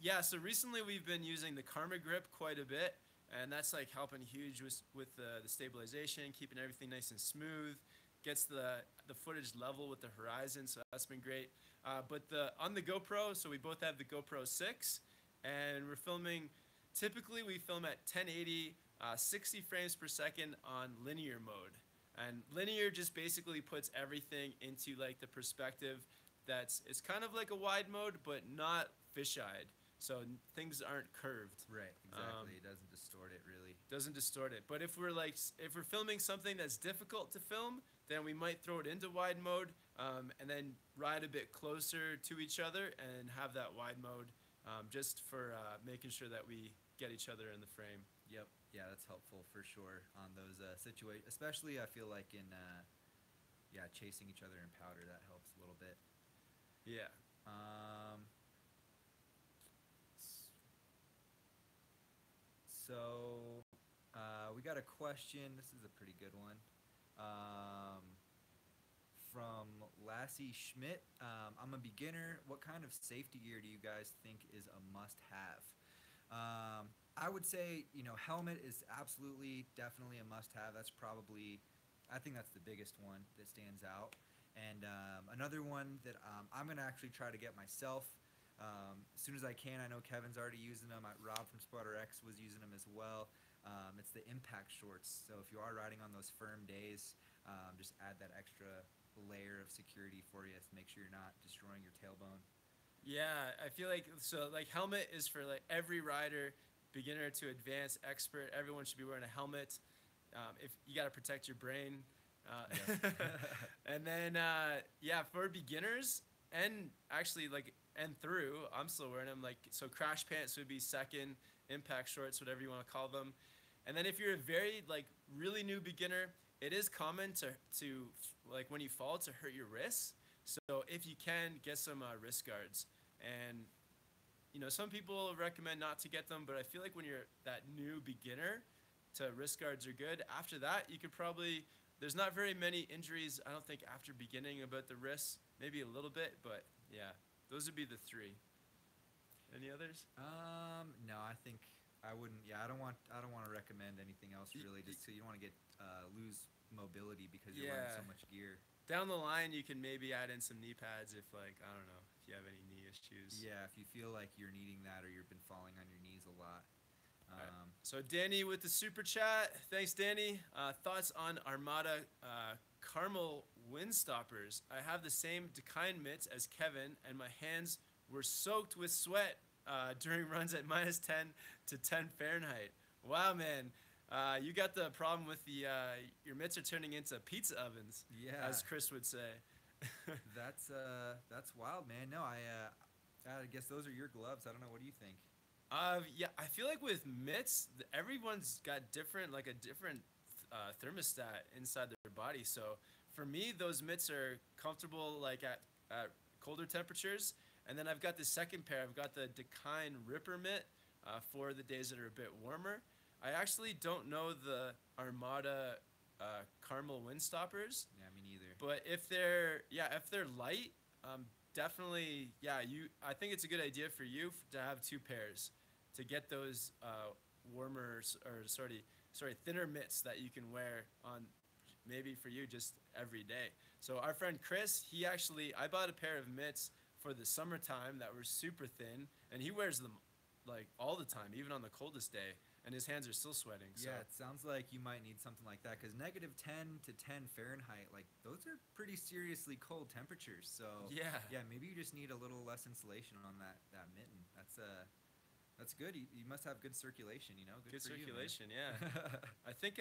[SPEAKER 1] Yeah, so recently we've been using the Karma grip quite a bit, and that's like helping huge with the stabilization, keeping everything nice and smooth, gets the footage level with the horizon, so that's been great. But on the GoPro, so we both have the GoPro 6, and we're filming, typically we film at 1080, 60 frames per second on linear mode. And linear just basically puts everything into like the perspective it's kind of like a wide mode, but not fisheyed. So things aren't curved.
[SPEAKER 2] Right, exactly. It doesn't distort it really.
[SPEAKER 1] Doesn't distort it. But if we're filming something that's difficult to film, then we might throw it into wide mode, and then ride a bit closer to each other and have that wide mode, just for making sure that we get each other in the frame.
[SPEAKER 2] Yep. Yeah, that's helpful for sure on those situations. Especially, I feel like in chasing each other in powder, that helps a little bit.
[SPEAKER 1] Yeah.
[SPEAKER 2] So we got a question. This is a pretty good one. From Lassie Schmidt. I'm a beginner. What kind of safety gear do you guys think is a must-have? I would say, helmet is definitely a must-have. That's probably, I think that's the biggest one that stands out. And another one that I'm going to actually try to get myself as soon as I can. I know Kevin's already using them. Rob from Spotter X was using them as well. It's the impact shorts. So if you are riding on those firm days, just add that extra layer of security for you to make sure you're not destroying your tailbone.
[SPEAKER 1] Yeah, I feel like helmet is for like every rider. beginner to advanced, expert, everyone should be wearing a helmet. If you got to protect your brain.
[SPEAKER 2] Yes.
[SPEAKER 1] And then, yeah, for beginners and actually like and through, I'm still wearing them. Like, so crash pants would be second, impact shorts, whatever you want to call them. And then if you're a very like really new beginner, it is common to like when you fall to hurt your wrists. So if you can, get some wrist guards. And you know, some people recommend not to get them, but I feel like when you're that new beginner, wrist guards are good. After that, you could probably, there's not very many injuries, I don't think, after beginning about the wrists. Maybe a little bit, but yeah, those would be the three. Any others?
[SPEAKER 2] No, I think I wouldn't. Yeah, I don't want to recommend anything else really. Just so you don't want to get lose mobility because you're wearing so much gear.
[SPEAKER 1] Down the line, you can maybe add in some knee pads if, like, I don't know, if you have any knee issues.
[SPEAKER 2] Yeah, if you feel like you're needing that or you've been falling on your knees a lot.
[SPEAKER 1] Right. So Danny with the super chat. Thanks, Danny. Thoughts on Armada Caramel Windstoppers? I have the same Dakine mitts as Kevin, and my hands were soaked with sweat during runs at -10 to 10 Fahrenheit. Wow, man. You got the problem with the your mitts are turning into pizza ovens.
[SPEAKER 2] Yeah,
[SPEAKER 1] as Chris would say.
[SPEAKER 2] That's wild, man. No, I guess those are your gloves. I don't know. What do you think?
[SPEAKER 1] Yeah, I feel like with mitts, everyone's got different thermostat inside their body. So for me, those mitts are comfortable like at colder temperatures. And then I've got the second pair. I've got the Dakine Ripper mitt for the days that are a bit warmer. I actually don't know the Armada Caramel Windstoppers.
[SPEAKER 2] Yeah, me neither.
[SPEAKER 1] But if they're light, definitely, yeah. I think it's a good idea for you to have two pairs to get those thinner mitts that you can wear on, maybe for you just every day. So our friend Chris, I bought a pair of mitts for the summertime that were super thin, and he wears them like all the time, even on the coldest day, and his hands are still sweating. So.
[SPEAKER 2] Yeah, it sounds like you might need something like that because -10 to 10 Fahrenheit, like those are pretty seriously cold temperatures. So yeah, maybe you just need a little less insulation on that mitten. That's good. You must have good circulation, you know.
[SPEAKER 1] Good circulation, yeah. I think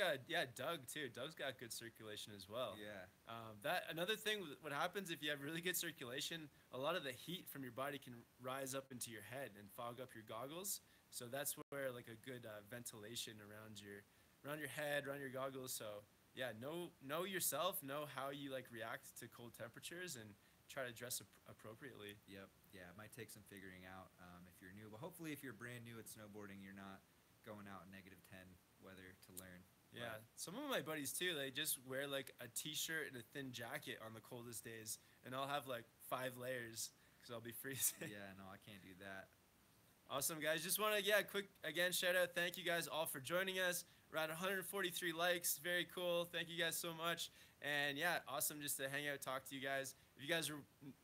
[SPEAKER 1] Doug too. Doug's got good circulation as well.
[SPEAKER 2] Yeah.
[SPEAKER 1] Another thing, what happens if you have really good circulation, a lot of the heat from your body can rise up into your head and fog up your goggles. So that's where like a good ventilation around your head, around your goggles. So yeah, know yourself, know how you like react to cold temperatures, and try to dress appropriately.
[SPEAKER 2] Yep. Yeah, it might take some figuring out if you're new, but hopefully if you're brand new at snowboarding, you're not going out in -10 weather to learn.
[SPEAKER 1] Yeah, some of my buddies too, they just wear like a t-shirt and a thin jacket on the coldest days, and I'll have like 5 layers because I'll be freezing.
[SPEAKER 2] Yeah, no, I can't do that.
[SPEAKER 1] Awesome, guys. Just want to, quick, again, shout out. Thank you guys all for joining us. We're at 143 likes. Very cool. Thank you guys so much. And yeah, awesome just to hang out, talk to you guys. If you guys are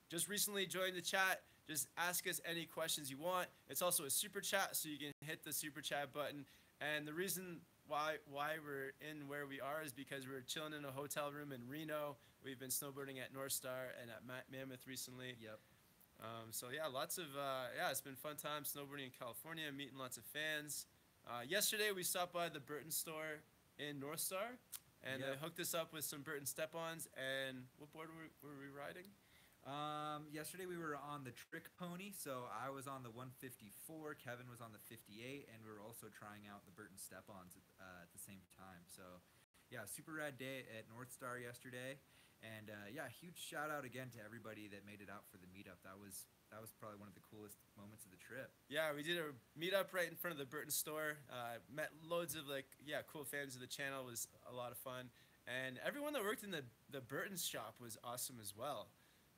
[SPEAKER 1] just recently joined the chat, just ask us any questions you want. It's also a super chat, so you can hit the super chat button. And the reason why we're in where we are is because we're chilling in a hotel room in Reno. We've been snowboarding at North Star and at Mammoth recently.
[SPEAKER 2] Yep.
[SPEAKER 1] So yeah, lots of it's been fun time snowboarding in California, meeting lots of fans. Yesterday we stopped by the Burton store in North Star, and they hooked us up with some Burton Step Ons. And what board were we riding?
[SPEAKER 2] Yesterday we were on the Trick Pony, so I was on the 154, Kevin was on the 58, and we were also trying out the Burton Step Ons at the same time. So yeah, super rad day at North Star yesterday. And huge shout out again to everybody that made it out for the meetup. That was probably one of the coolest moments of the trip. Yeah,
[SPEAKER 1] we did a meetup right in front of the Burton store. Met loads of cool fans of the channel. It was a lot of fun. And everyone that worked in the Burton shop was awesome as well.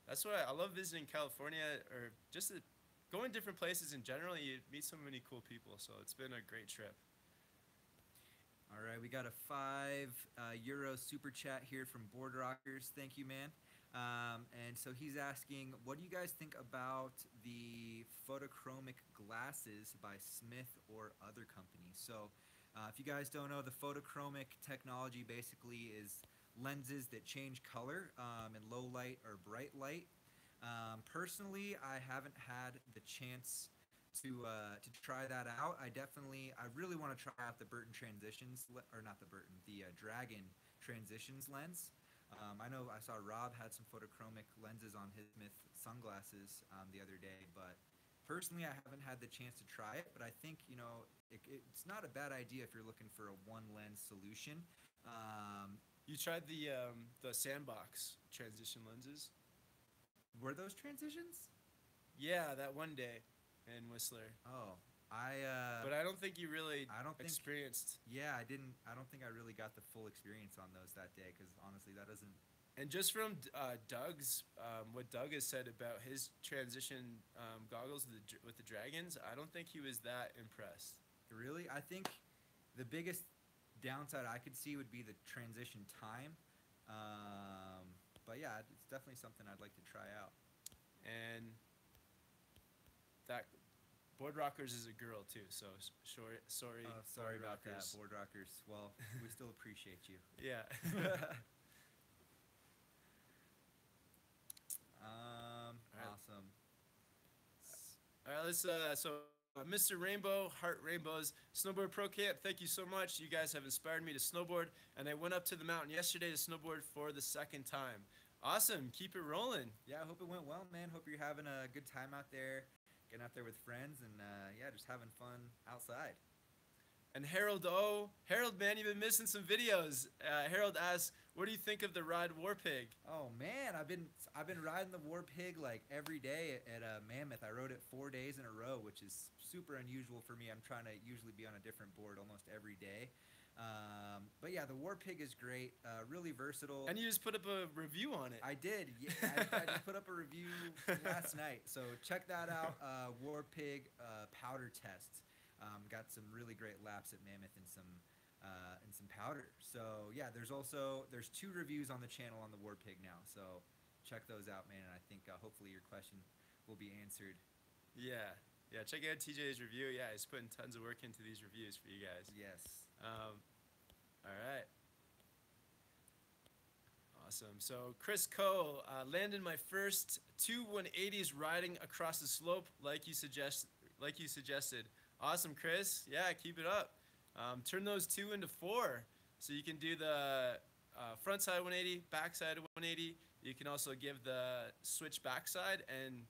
[SPEAKER 1] That's why I love visiting California, or just going different places in general. You meet so many cool people, so it's been a great trip.
[SPEAKER 2] All right, we got a €5 super chat here from Board Rockers. Thank you, man. And so he's asking, what do you guys think about the Photochromic glasses by Smith or other companies? So if you guys don't know, the Photochromic technology basically is lenses that change color in low light or bright light. Personally, I haven't had the chance to try that out. I really want to try out the Burton Dragon transitions lens. I know I saw Rob had some photochromic lenses on his Smith sunglasses the other day, but personally I haven't had the chance to try it. But I think it's not a bad idea if you're looking for a one lens solution.
[SPEAKER 1] You tried the sandbox transition lenses?
[SPEAKER 2] Were those transitions?
[SPEAKER 1] Yeah, that one day in Whistler.
[SPEAKER 2] Oh,
[SPEAKER 1] but I don't think you really experienced.
[SPEAKER 2] Yeah, I didn't. I don't think I really got the full experience on those that day because honestly, that doesn't.
[SPEAKER 1] And just from Doug's, what Doug has said about his transition goggles with the Dragons, I don't think he was that impressed.
[SPEAKER 2] Really, I think the biggest downside I could see would be the transition time. But yeah, it's definitely something I'd like to try out.
[SPEAKER 1] And that Board Rockers is a girl too, so sorry.
[SPEAKER 2] Sorry about that, Board Rockers. Well, we still appreciate you.
[SPEAKER 1] Yeah.
[SPEAKER 2] Awesome.
[SPEAKER 1] All right, let's Mr. Rainbow, Heart Rainbows, Snowboard Pro Camp, thank you so much. You guys have inspired me to snowboard, and I went up to the mountain yesterday to snowboard for the second time. Awesome. Keep it rolling.
[SPEAKER 2] Yeah, I hope it went well, man. Hope you're having a good time out there, getting out there with friends, and yeah, just having fun outside.
[SPEAKER 1] And Harold, man, you've been missing some videos. Harold asks, what do you think of the ride War Pig?
[SPEAKER 2] Oh man, I've been riding the War Pig like every day at Mammoth. I rode it 4 days in a row, which is super unusual for me. I'm trying to usually be on a different board almost every day. But yeah, the War Pig is great, really versatile.
[SPEAKER 1] And you just put up a review on it.
[SPEAKER 2] I did. Yeah, I just put up a review last night. So check that out. War Pig powder test. Got some really great laps at Mammoth and some powder. So yeah, there's 2 reviews on the channel on the War Pig now. So check those out, man. And I think hopefully your question will be answered.
[SPEAKER 1] Yeah. Yeah, check out TJ's review. Yeah, he's putting tons of work into these reviews for you guys.
[SPEAKER 2] Yes.
[SPEAKER 1] All right. Awesome. So Chris Coe landed my first 2 180s riding across the slope like you suggested. Awesome, Chris. Yeah, keep it up. Turn those 2 into 4. So you can do the front side 180, back side 180. You can also give the switch backside and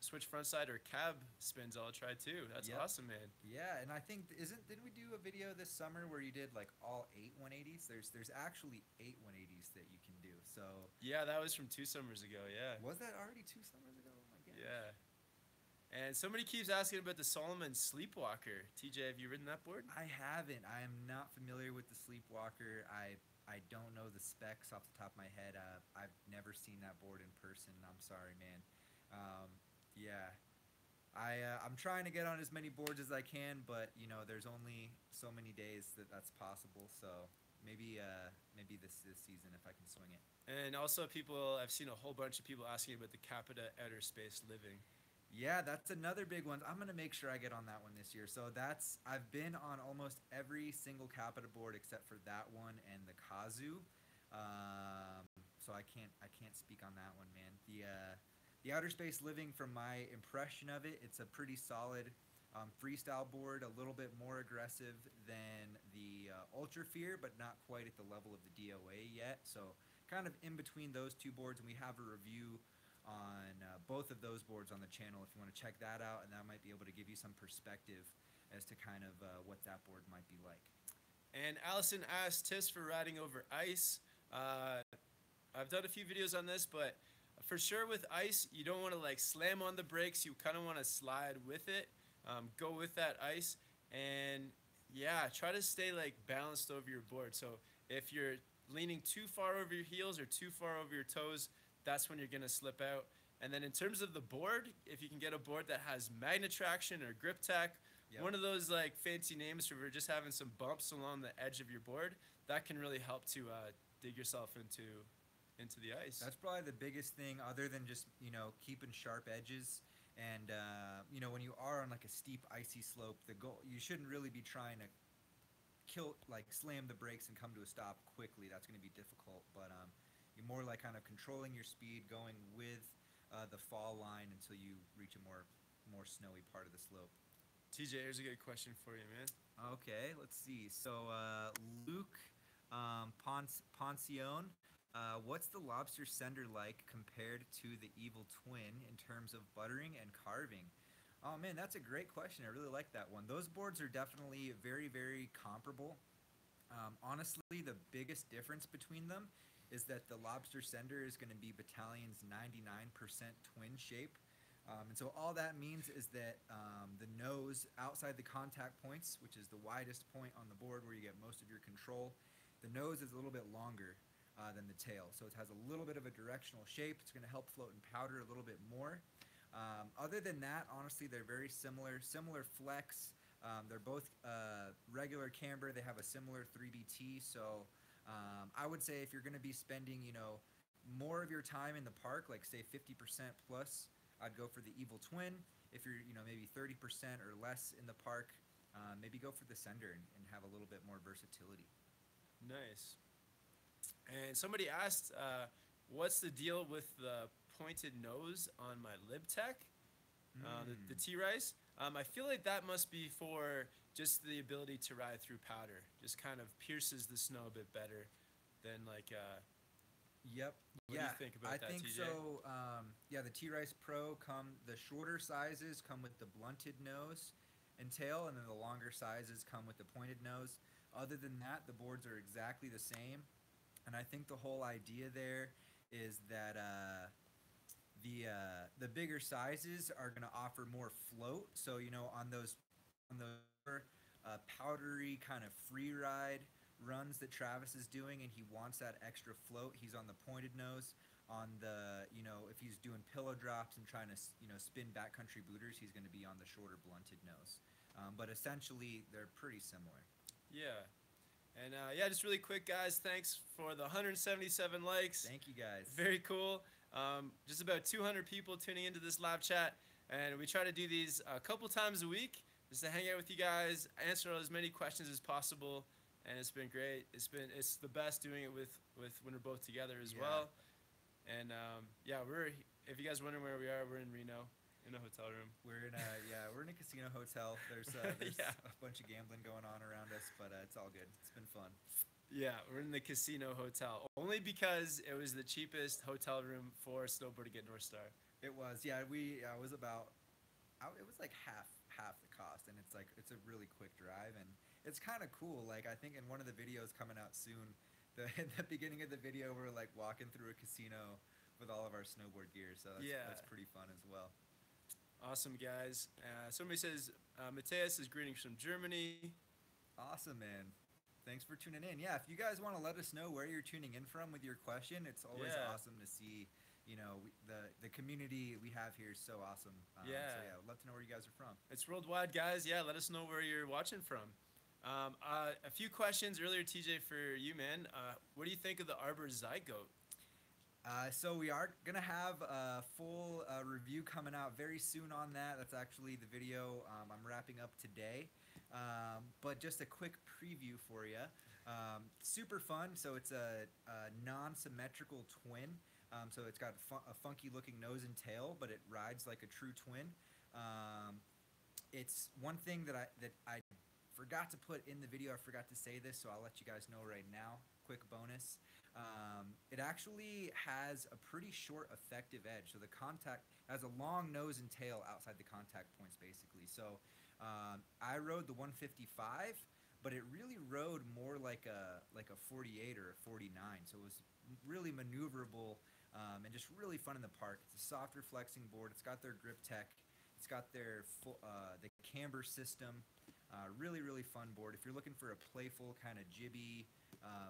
[SPEAKER 1] switch front side or cab spins. I'll try too. That's awesome, man.
[SPEAKER 2] Yeah, and I think didn't we do a video this summer where you did like all 8 180s? There's actually 8 180s that you can do. So
[SPEAKER 1] yeah, that was from 2 summers ago. Yeah.
[SPEAKER 2] Was that already 2 summers ago? Oh my gosh.
[SPEAKER 1] Yeah. And somebody keeps asking about the Solomon Sleepwalker. TJ, have you ridden that board?
[SPEAKER 2] I haven't. I am not familiar with the Sleepwalker. I don't know the specs off the top of my head. I've never seen that board in person. I'm sorry, man. Yeah, I'm trying to get on as many boards as I can, but you know, there's only so many days that's possible. So maybe this season if I can swing it.
[SPEAKER 1] And also, I've seen a whole bunch of people asking about the Capita Outer Space Living.
[SPEAKER 2] Yeah, that's another big one. I'm gonna make sure I get on that one this year. So I've been on almost every single Capita board except for that one and the Kazoo. So I can't speak on that one, man. The Outer Space Living, from my impression of it, it's a pretty solid freestyle board, a little bit more aggressive than the Ultra Fear, but not quite at the level of the DOA yet. So kind of in between those 2 boards, and we have a review on both of those boards on the channel if you want to check that out, and that might be able to give you some perspective as to kind of what that board might be like.
[SPEAKER 1] And Allison asked tips for riding over ice. I've done a few videos on this, but for sure with ice, you don't want to like slam on the brakes. You kind of want to slide with it, go with that ice, and yeah, try to stay like balanced over your board. So if you're leaning too far over your heels or too far over your toes, that's when you're going to slip out. And then in terms of the board, if you can get a board that has magnet traction or grip tack, one of those like fancy names for just having some bumps along the edge of your board, that can really help to dig yourself into the ice.
[SPEAKER 2] That's probably the biggest thing, other than just, you know, keeping sharp edges. And you know, when you are on like a steep icy slope, you shouldn't really be trying to slam the brakes and come to a stop quickly. That's going to be difficult. But you're more like kind of controlling your speed, going with the fall line until you reach a more more snowy part of the slope.
[SPEAKER 1] TJ, here's a good question for you, man.
[SPEAKER 2] Okay, let's see. So Luke Poncione, what's the lobster sender like compared to the Evil Twin in terms of buttering and carving? Oh man, that's a great question. I really like that one. Those boards are definitely very, very comparable. Honestly, the biggest difference between them is that the lobster sender is going to be Battalion's 99% twin shape. And so all that means is that the nose outside the contact points, which is the widest point on the board where you get most of your control, the nose is a little bit longer than the tail. So it has a little bit of a directional shape. It's going to help float in powder a little bit more. Other than that, honestly, they're very similar. Similar flex. They're both regular camber. They have a similar 3BT. So I would say if you're going to be spending, more of your time in the park, like say 50% plus, I'd go for the Evil Twin. If you're, maybe 30% or less in the park, maybe go for the Sender and have a little bit more versatility.
[SPEAKER 1] Nice. And somebody asked, what's the deal with the pointed nose on my LibTech, the T-Rice? I feel like that must be for just the ability to ride through powder. Just kind of pierces the snow a bit better than like.
[SPEAKER 2] Yep.
[SPEAKER 1] What do you think about that, TJ?
[SPEAKER 2] I think so. The T-Rice Pro the shorter sizes come with the blunted nose and tail, and then the longer sizes come with the pointed nose. Other than that, the boards are exactly the same. And I think the whole idea there is that the bigger sizes are going to offer more float. So on the powdery kind of free ride runs that Travis is doing, and he wants that extra float, he's on the pointed nose. On the if he's doing pillow drops and trying to spin backcountry booters, he's going to be on the shorter blunted nose. But essentially, they're pretty similar.
[SPEAKER 1] Yeah. And just really quick, guys, thanks for the 177 likes.
[SPEAKER 2] Thank you, guys.
[SPEAKER 1] Very cool. Just about 200 people tuning into this live chat, and we try to do these a couple times a week just to hang out with you guys, answer as many questions as possible, and it's been great. It's the best doing it with when we're both together as well. And if you guys are wondering where we are, we're in Reno. In a hotel room.
[SPEAKER 2] We're in a casino hotel. There's a bunch of gambling going on around us, but it's all good. It's been fun.
[SPEAKER 1] Yeah, we're in the casino hotel only because it was the cheapest hotel room for Snowboard to get North Star.
[SPEAKER 2] It was. Yeah, it was about. It was like half the cost, and it's a really quick drive, and it's kind of cool. Like I think in one of the videos coming out soon, in the beginning of the video, we're like walking through a casino with all of our snowboard gear, so that's pretty fun as well.
[SPEAKER 1] Awesome, guys. Somebody says, Mateus is greetings from Germany.
[SPEAKER 2] Awesome, man. Thanks for tuning in. Yeah, if you guys want to let us know where you're tuning in from with your question, it's always awesome to see, the community we have here is so awesome. So I'd love to know where you guys are from.
[SPEAKER 1] It's worldwide, guys. Yeah, let us know where you're watching from. A few questions earlier, TJ, for you, man. What do you think of the Arbor Sico?
[SPEAKER 2] So we are going to have a full review coming out very soon on that. That's actually the video I'm wrapping up today. But just a quick preview for you. Super fun. So it's a non-symmetrical twin. So it's got a funky looking nose and tail, but it rides like a true twin. It's one thing that I forgot to put in the video. I forgot to say this, so I'll let you guys know right now. Quick bonus. It actually has a pretty short effective edge. So the contact has a long nose and tail outside the contact points, basically. So I rode the 155, but it really rode more like a 48 or a 49. So it was really maneuverable and just really fun in the park. It's a softer flexing board. It's got their grip tech. It's got their the camber system. Really, really fun board. If you're looking for a playful kind of jibby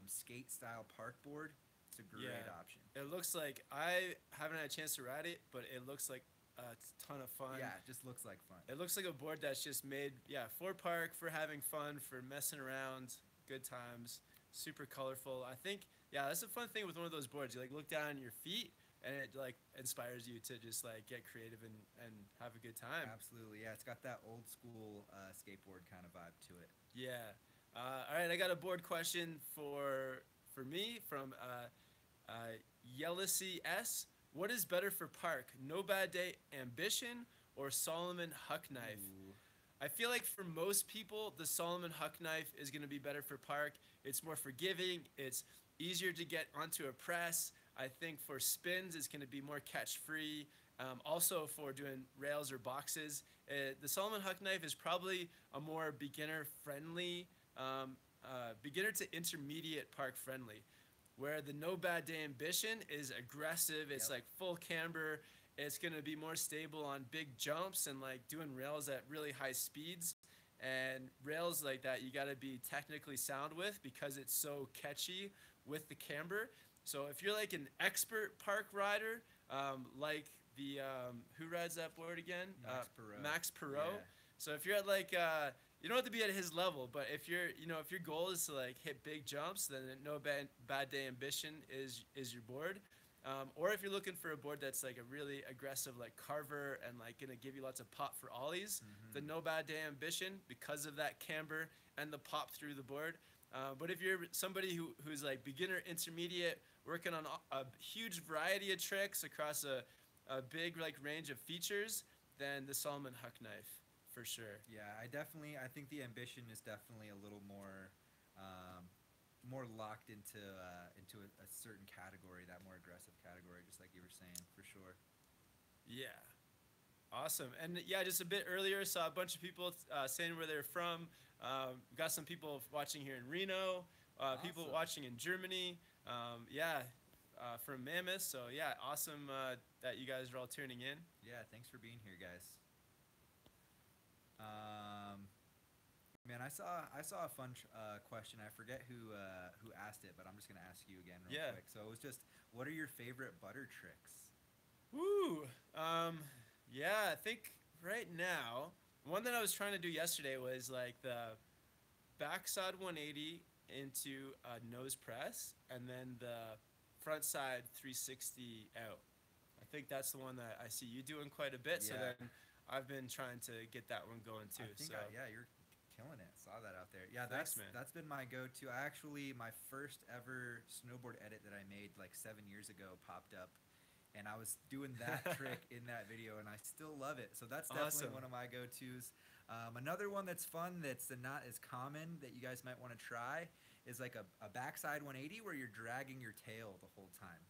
[SPEAKER 2] skate style park board, it's a great option.
[SPEAKER 1] It looks like, I haven't had a chance to ride it, but it looks like a ton of fun.
[SPEAKER 2] Yeah, it just looks like fun.
[SPEAKER 1] It looks like a board that's just made, for park, for having fun, for messing around, good times, super colorful. I think, that's a fun thing with one of those boards. You look down at your feet, and it inspires you to just get creative and have a good time.
[SPEAKER 2] Absolutely, yeah. It's got that old school skateboard kind of vibe to it.
[SPEAKER 1] Yeah. All right, I got a board question for me from Yellisy S. What is better for park, No Bad Day Ambition or Solomon Huck knife?
[SPEAKER 2] Ooh.
[SPEAKER 1] I feel like for most people, the Solomon Huck knife is going to be better for park. It's more forgiving. It's easier to get onto a press. I think for spins, it's going to be more catch free. Also for doing rails or boxes, the Solomon Huck knife is probably a more beginner friendly, beginner to intermediate park friendly, where the No Bad Day Ambition is aggressive. It's
[SPEAKER 2] Yep.
[SPEAKER 1] like full camber. It's going to be more stable on big jumps and like doing rails at really high speeds. And rails like that, you got to be technically sound with because it's so catchy with the camber. So if you're like an expert park rider, like the who rides that board again?
[SPEAKER 2] Max Perot.
[SPEAKER 1] Max Perot.
[SPEAKER 2] Yeah.
[SPEAKER 1] So if you're at like you don't have to be at his level, but if you're if your goal is to like hit big jumps, then No Bad Day Ambition is your board. Or if you're looking for a board that's like a really aggressive like carver and like gonna give you lots of pop for ollies, the No Bad Day Ambition, because of that camber and the pop through the board. But if you're somebody who's like beginner intermediate, working on a huge variety of tricks across a big like range of features, then the Solomon Huck knife for sure.
[SPEAKER 2] Yeah, I think the Ambition is definitely a little more more locked into a certain category, that more aggressive category, just like you were saying, for sure.
[SPEAKER 1] Yeah. Awesome. And yeah, just a bit earlier, saw a bunch of people saying where they're from. Got some people watching here in Reno, people
[SPEAKER 2] Awesome.
[SPEAKER 1] watching in Germany. From Mammoth. So yeah, awesome that you guys are all tuning in.
[SPEAKER 2] Yeah, thanks for being here, guys. Man, I saw a fun question. I forget who asked it, but I'm just gonna ask you again real quick. So it was just, what are your favorite butter tricks?
[SPEAKER 1] Woo. Yeah, I think right now one that I was trying to do yesterday was like the backside 180 into a nose press, and then the front side 360 out. I think that's the one that I see you doing quite a bit. So
[SPEAKER 2] Yeah.
[SPEAKER 1] then I've been trying to get that one going too.
[SPEAKER 2] I think
[SPEAKER 1] so
[SPEAKER 2] yeah, you're killing it. Saw that out there. Yeah,
[SPEAKER 1] Thanks,
[SPEAKER 2] that's
[SPEAKER 1] man.
[SPEAKER 2] that's been my go-to. My first ever snowboard edit that I made like 7 years ago popped up, and I was doing that trick in that video, and I still love it. So that's definitely
[SPEAKER 1] Awesome.
[SPEAKER 2] one of my go-tos. Another one that's fun, that's not as common, that you guys might want to try, is like a backside 180 where you're dragging your tail the whole time.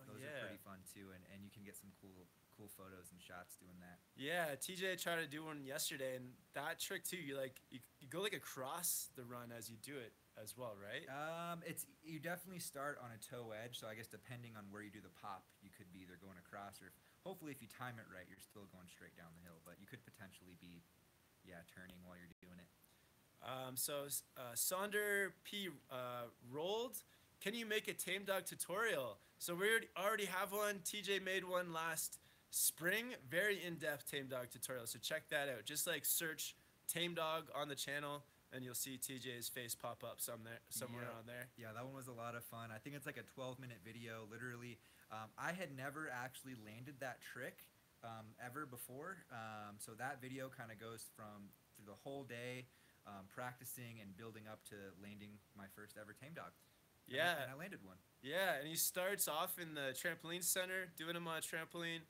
[SPEAKER 2] Those are pretty fun too, and you can get some cool photos and shots doing that.
[SPEAKER 1] Yeah, TJ tried to do one yesterday, and that trick too. You go like across the run as you do it as well, right?
[SPEAKER 2] You definitely start on a toe edge, so I guess depending on where you do the pop, you could be either going across, or hopefully if you time it right, you're still going straight down the hill. But you could potentially be, turning while you're doing it.
[SPEAKER 1] Sonder P rolled. Can you make a tame dog tutorial? So we already have one. TJ made one last spring. Very in-depth tame dog tutorial. So check that out. Just like search tame dog on the channel, and you'll see TJ's face pop up somewhere on there.
[SPEAKER 2] Yeah, that one was a lot of fun. I think it's like a 12-minute video, literally. I had never actually landed that trick ever before. So that video kind of goes through the whole day, practicing and building up to landing my first ever tame dog.
[SPEAKER 1] Yeah.
[SPEAKER 2] And I landed one.
[SPEAKER 1] Yeah, and he starts off in the trampoline center, doing him on a trampoline,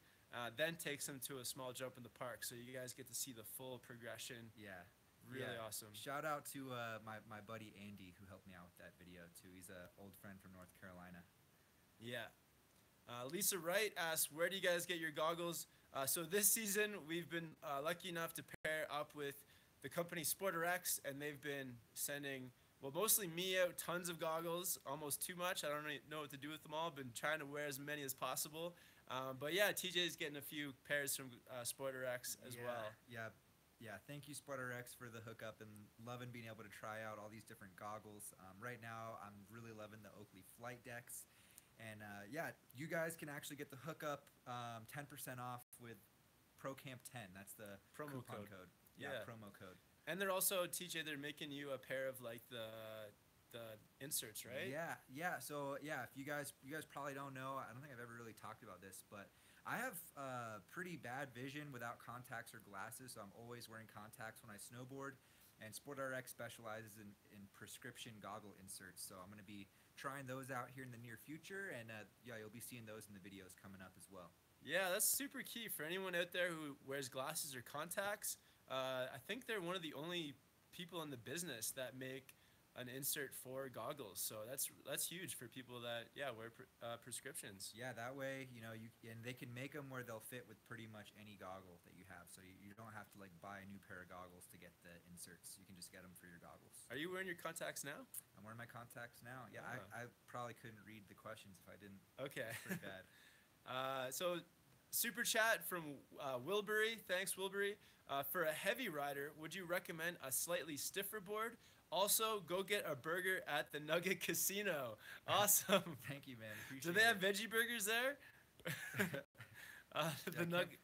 [SPEAKER 1] then takes him to a small jump in the park. So you guys get to see the full progression.
[SPEAKER 2] Yeah.
[SPEAKER 1] Really awesome.
[SPEAKER 2] Shout out to my buddy Andy, who helped me out with that video too. He's an old friend from North Carolina.
[SPEAKER 1] Yeah. Lisa Wright asks, where do you guys get your goggles? So this season, we've been lucky enough to pair up with the company SporterX, and they've been sending, well, mostly me out tons of goggles, almost too much. I don't really know what to do with them all. Been trying to wear as many as possible. But yeah, TJ's getting a few pairs from SporterX as well.
[SPEAKER 2] Yeah, thank you SporterX for the hookup, and loving being able to try out all these different goggles. Right now, I'm really loving the Oakley Flight Decks. And you guys can actually get the hookup 10% off with ProCamp 10. That's the
[SPEAKER 1] Promo
[SPEAKER 2] coupon code. Yeah, promo code.
[SPEAKER 1] And they're also, TJ, they're making you a pair of like the inserts, right?
[SPEAKER 2] Yeah. So if you guys probably don't know, I don't think I've ever really talked about this, but I have pretty bad vision without contacts or glasses, so I'm always wearing contacts when I snowboard. And SportRx specializes in prescription goggle inserts, so I'm going to be trying those out here in the near future, and you'll be seeing those in the videos coming up as well.
[SPEAKER 1] Yeah, that's super key for anyone out there who wears glasses or contacts. I think they're one of the only people in the business that make an insert for goggles. So that's huge for people that wear prescriptions.
[SPEAKER 2] Yeah, that way, and they can make them where they'll fit with pretty much any goggle that you have. So you don't have to like buy a new pair of goggles to get the inserts. You can just get them for your goggles.
[SPEAKER 1] Are you wearing your contacts now?
[SPEAKER 2] I'm wearing my contacts now. Yeah,
[SPEAKER 1] Ah.
[SPEAKER 2] I probably couldn't read the questions if I didn't.
[SPEAKER 1] Okay.
[SPEAKER 2] It's pretty bad.
[SPEAKER 1] So super chat from Wilbury. Thanks, Wilbury. For a heavy rider, would you recommend a slightly stiffer board? Also, go get a burger at the Nugget Casino. Awesome.
[SPEAKER 2] Thank you, man.
[SPEAKER 1] Do
[SPEAKER 2] Appreciate
[SPEAKER 1] they have
[SPEAKER 2] it.
[SPEAKER 1] veggie burgers there? The
[SPEAKER 2] can't-
[SPEAKER 1] Nugget.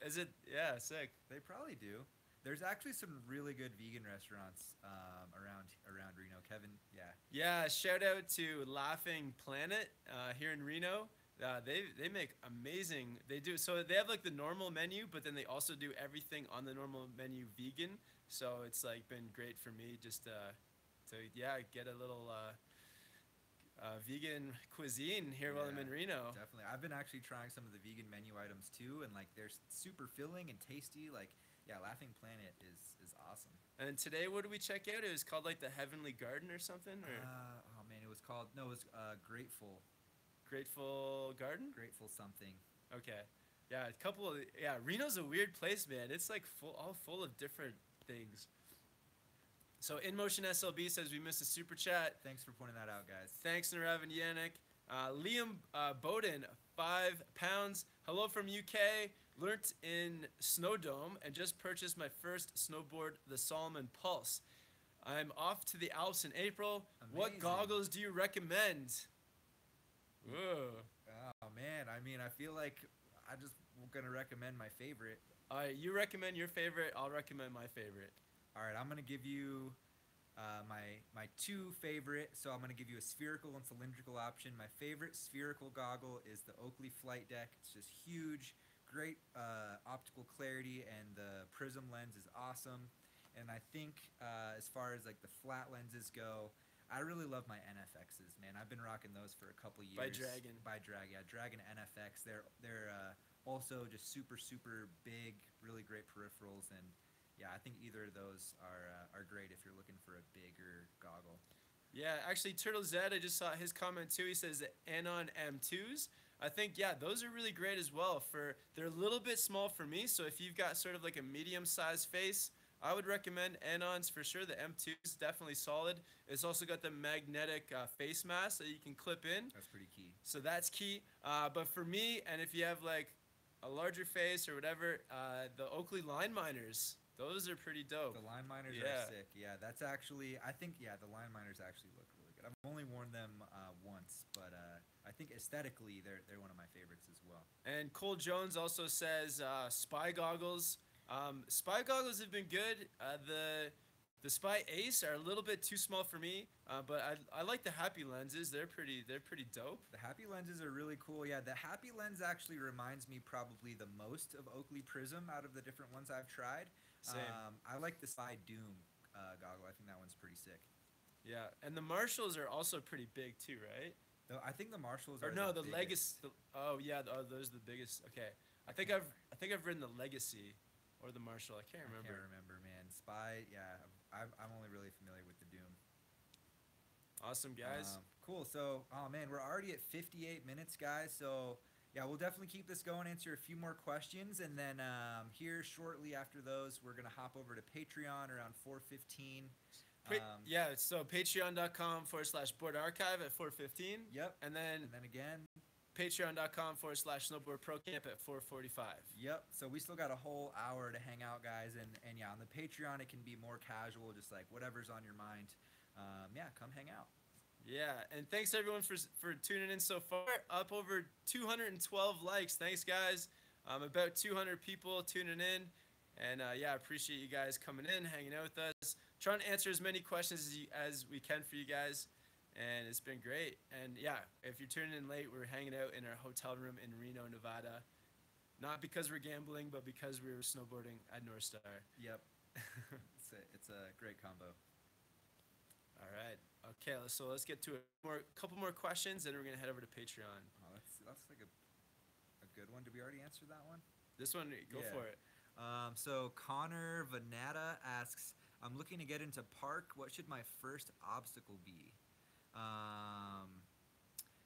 [SPEAKER 1] Is it? Yeah, sick.
[SPEAKER 2] They probably do. There's actually some really good vegan restaurants around Reno. Kevin, yeah.
[SPEAKER 1] Yeah, shout out to Laughing Planet here in Reno. They make amazing. They do so they have like the normal menu, but then they also do everything on the normal menu vegan. So it's like been great for me just to get a little vegan cuisine here while I'm in Reno.
[SPEAKER 2] Definitely. I've been actually trying some of the vegan menu items too, and like they're super filling and tasty. Like, yeah, Laughing Planet is awesome.
[SPEAKER 1] And today, what did we check out? It was called like the Heavenly Garden or something, or
[SPEAKER 2] Oh man, it was Grateful
[SPEAKER 1] Grateful Garden.
[SPEAKER 2] Grateful something.
[SPEAKER 1] Okay, yeah, a couple of Reno's a weird place, man. It's like all full of different things. So In Motion SLB says we missed a super chat.
[SPEAKER 2] Thanks for pointing that out, guys.
[SPEAKER 1] Thanks, Narav and Yannick. Liam Bowden, £5. Hello from UK. Learnt in Snowdome and just purchased my first snowboard, the Solomon Pulse. I'm off to the Alps in April. What
[SPEAKER 2] Amazing.
[SPEAKER 1] goggles do you recommend? Whoa.
[SPEAKER 2] Oh man, I mean, I feel like I just gonna recommend my favorite.
[SPEAKER 1] All right, you recommend your favorite. I'll recommend my favorite.
[SPEAKER 2] All right, I'm gonna give you my two favorite. So I'm gonna give you a spherical and cylindrical option. My favorite spherical goggle is the Oakley Flight Deck. It's just huge, great optical clarity, and the prism lens is awesome. And I think as far as like the flat lenses go, I really love my NFXs, man. I've been rocking those for a couple years.
[SPEAKER 1] By Dragon.
[SPEAKER 2] Yeah, Dragon NFX. They're also just super big, really great peripherals, and yeah, I think either of those are great if you're looking for a bigger goggle.
[SPEAKER 1] Yeah, actually, Turtle Zed, I just saw his comment too. He says the Anon M2s. I think, those are really great as well. They're a little bit small for me, so if you've got sort of like a medium-sized face, I would recommend Anons for sure. The M2 is definitely solid. It's also got the magnetic face mask that you can clip in.
[SPEAKER 2] That's pretty key.
[SPEAKER 1] So that's key. But for me, and if you have like a larger face or whatever, the Oakley Line Miners, those are pretty dope.
[SPEAKER 2] The line miners are sick. Yeah, that's actually, I think, the line miners actually look really good. I've only worn them once, but I think aesthetically they're one of my favorites as well.
[SPEAKER 1] And Cole Jones also says Spy goggles. Spy goggles have been good. The Spy Ace are a little bit too small for me, but I like the Happy lenses. They're pretty dope.
[SPEAKER 2] The Happy lenses are really cool. Yeah, the Happy lens actually reminds me probably the most of Oakley Prism out of the different ones I've tried.
[SPEAKER 1] Same.
[SPEAKER 2] I like the Spy Doom goggle. I think that one's pretty sick.
[SPEAKER 1] Yeah, and the Marshalls are also pretty big too, right?
[SPEAKER 2] I think the Marshalls
[SPEAKER 1] Or
[SPEAKER 2] are
[SPEAKER 1] no,
[SPEAKER 2] the
[SPEAKER 1] the Legacy. Those are the biggest. Okay, I think I've ridden the Legacy or the Marshall. I can't remember.
[SPEAKER 2] I can't remember, man. Spy, yeah. I'm only really familiar with the Doom.
[SPEAKER 1] Awesome, guys.
[SPEAKER 2] Cool. So, oh man, we're already at 58 minutes, guys. So, yeah, we'll definitely keep this going, answer a few more questions, and then here shortly after those, we're gonna hop over to Patreon around 4:15.
[SPEAKER 1] So patreon.com/boardarchive at 4:15.
[SPEAKER 2] Yep.
[SPEAKER 1] And then
[SPEAKER 2] again,
[SPEAKER 1] patreon.com/SnowboardProCamp at 4:45.
[SPEAKER 2] Yep. So we still got a whole hour to hang out, guys, and yeah, on the Patreon it can be more casual, just like whatever's on your mind. Come hang out.
[SPEAKER 1] Yeah, and thanks everyone for tuning in so far. Up over 212 likes. Thanks, guys. About 200 people tuning in. And I appreciate you guys coming in, hanging out with us. Trying to answer as many questions as we can for you guys. And it's been great. And if you're tuning in late, we're hanging out in our hotel room in Reno, Nevada. Not because we're gambling, but because we were snowboarding at North Star.
[SPEAKER 2] Yep. It's a great combo.
[SPEAKER 1] All right. Okay, so let's get to a couple more questions, and we're going to head over to Patreon.
[SPEAKER 2] Oh, that's like a good one. Did we already answer that one?
[SPEAKER 1] This one, go
[SPEAKER 2] Yeah.
[SPEAKER 1] for it.
[SPEAKER 2] So Connor Vanetta asks, I'm looking to get into park. What should my first obstacle be?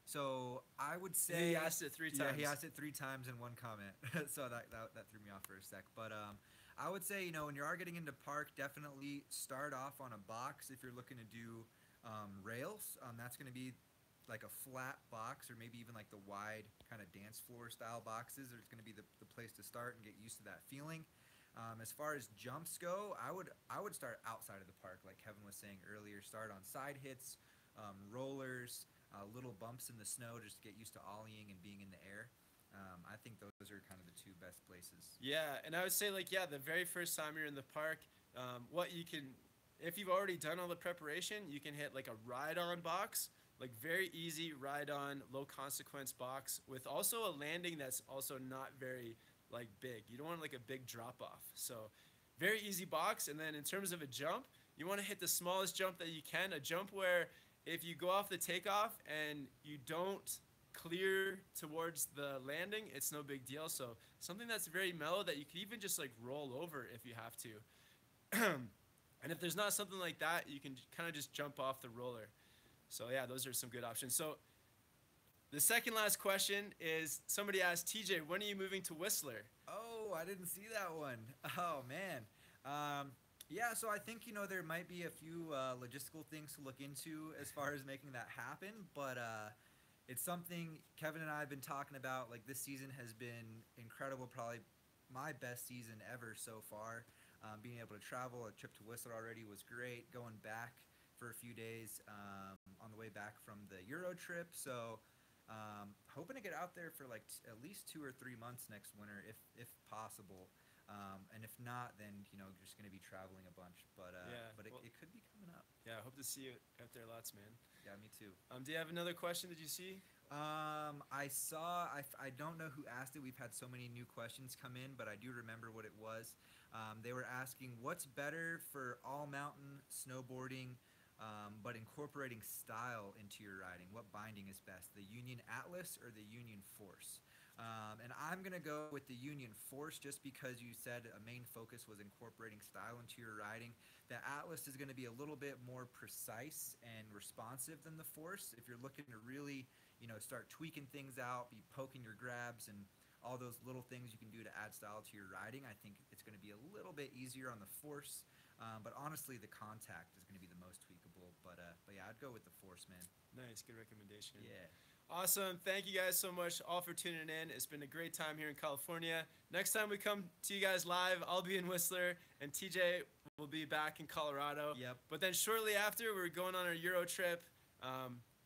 [SPEAKER 2] So I would say
[SPEAKER 1] He asked it 3 times.
[SPEAKER 2] Yeah, he asked it 3 times in one comment. So that threw me off for a sec. But I would say, when you are getting into park, definitely start off on a box if you're looking to do rails. That's going to be like a flat box, or maybe even like the wide kind of dance floor style boxes. There's going to be the place to start and get used to that feeling. As far as jumps go, I would start outside of the park, like Kevin was saying earlier. Start on side hits, rollers, little bumps in the snow, just to get used to ollieing and being in the air. I think those are kind of the 2 best places.
[SPEAKER 1] Yeah, and I would say, like, the very first time you're in the park, what you can, if you've already done all the preparation, you can hit like a ride-on box, like very easy ride-on, low-consequence box with also a landing that's also not very like big. You don't want like a big drop-off. So very easy box. And then in terms of a jump, you want to hit the smallest jump that you can, a jump where if you go off the takeoff and you don't clear towards the landing, it's no big deal. So something that's very mellow that you can even just like roll over if you have to. And if there's not something like that, you can kind of just jump off the roller. So yeah, those are some good options. So the second last question is, somebody asked, TJ, when are you moving to Whistler?
[SPEAKER 2] Oh, I didn't see that one. Oh, man. Yeah, so I think, there might be a few logistical things to look into as far as making that happen, but it's something Kevin and I have been talking about. Like, this season has been incredible, probably my best season ever so far. Being able to travel, a trip to Whistler already was great. Going back for a few days on the way back from the Euro trip, so hoping to get out there for like at least 2 or 3 months next winter, if possible. And if not, then just going to be traveling a bunch. But it could be coming up.
[SPEAKER 1] Yeah, I hope to see you out there lots, man.
[SPEAKER 2] Yeah, me too.
[SPEAKER 1] Do you have another question? Did you see?
[SPEAKER 2] I saw. I don't know who asked it. We've had so many new questions come in, but I do remember what it was. They were asking, what's better for all mountain snowboarding, but incorporating style into your riding? What binding is best, the Union Atlas or the Union Force? And I'm going to go with the Union Force just because you said a main focus was incorporating style into your riding. The Atlas is going to be a little bit more precise and responsive than the Force. If you're looking to really, start tweaking things out, be poking your grabs and all those little things you can do to add style to your riding, I think it's going to be a little bit easier on the Force. But honestly, the contact is going to be the most tweakable. But yeah, I'd go with the Force, man.
[SPEAKER 1] Nice, good recommendation.
[SPEAKER 2] Yeah.
[SPEAKER 1] Awesome. Thank you guys so much all for tuning in. It's been a great time here in California. Next time we come to you guys live, I'll be in Whistler, and TJ will be back in Colorado.
[SPEAKER 2] Yep.
[SPEAKER 1] But then shortly after, we're going on our Euro trip,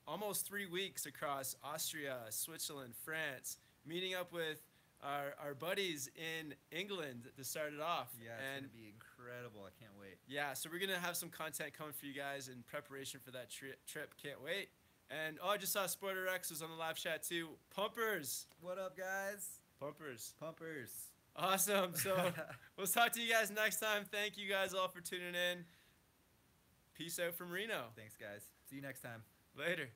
[SPEAKER 1] almost 3 weeks across Austria, Switzerland, France, meeting up with our buddies in England to start it off.
[SPEAKER 2] Yeah, it's going to be incredible. I can't wait.
[SPEAKER 1] Yeah, so we're going to have some content coming for you guys in preparation for that trip. Can't wait. And I just saw Sporter Rex was on the live chat too. Pumpers.
[SPEAKER 2] What up, guys?
[SPEAKER 1] Pumpers.
[SPEAKER 2] Awesome.
[SPEAKER 1] So we'll talk to you guys next time. Thank you guys all for tuning in. Peace out from Reno.
[SPEAKER 2] Thanks, guys. See you next time.
[SPEAKER 1] Later.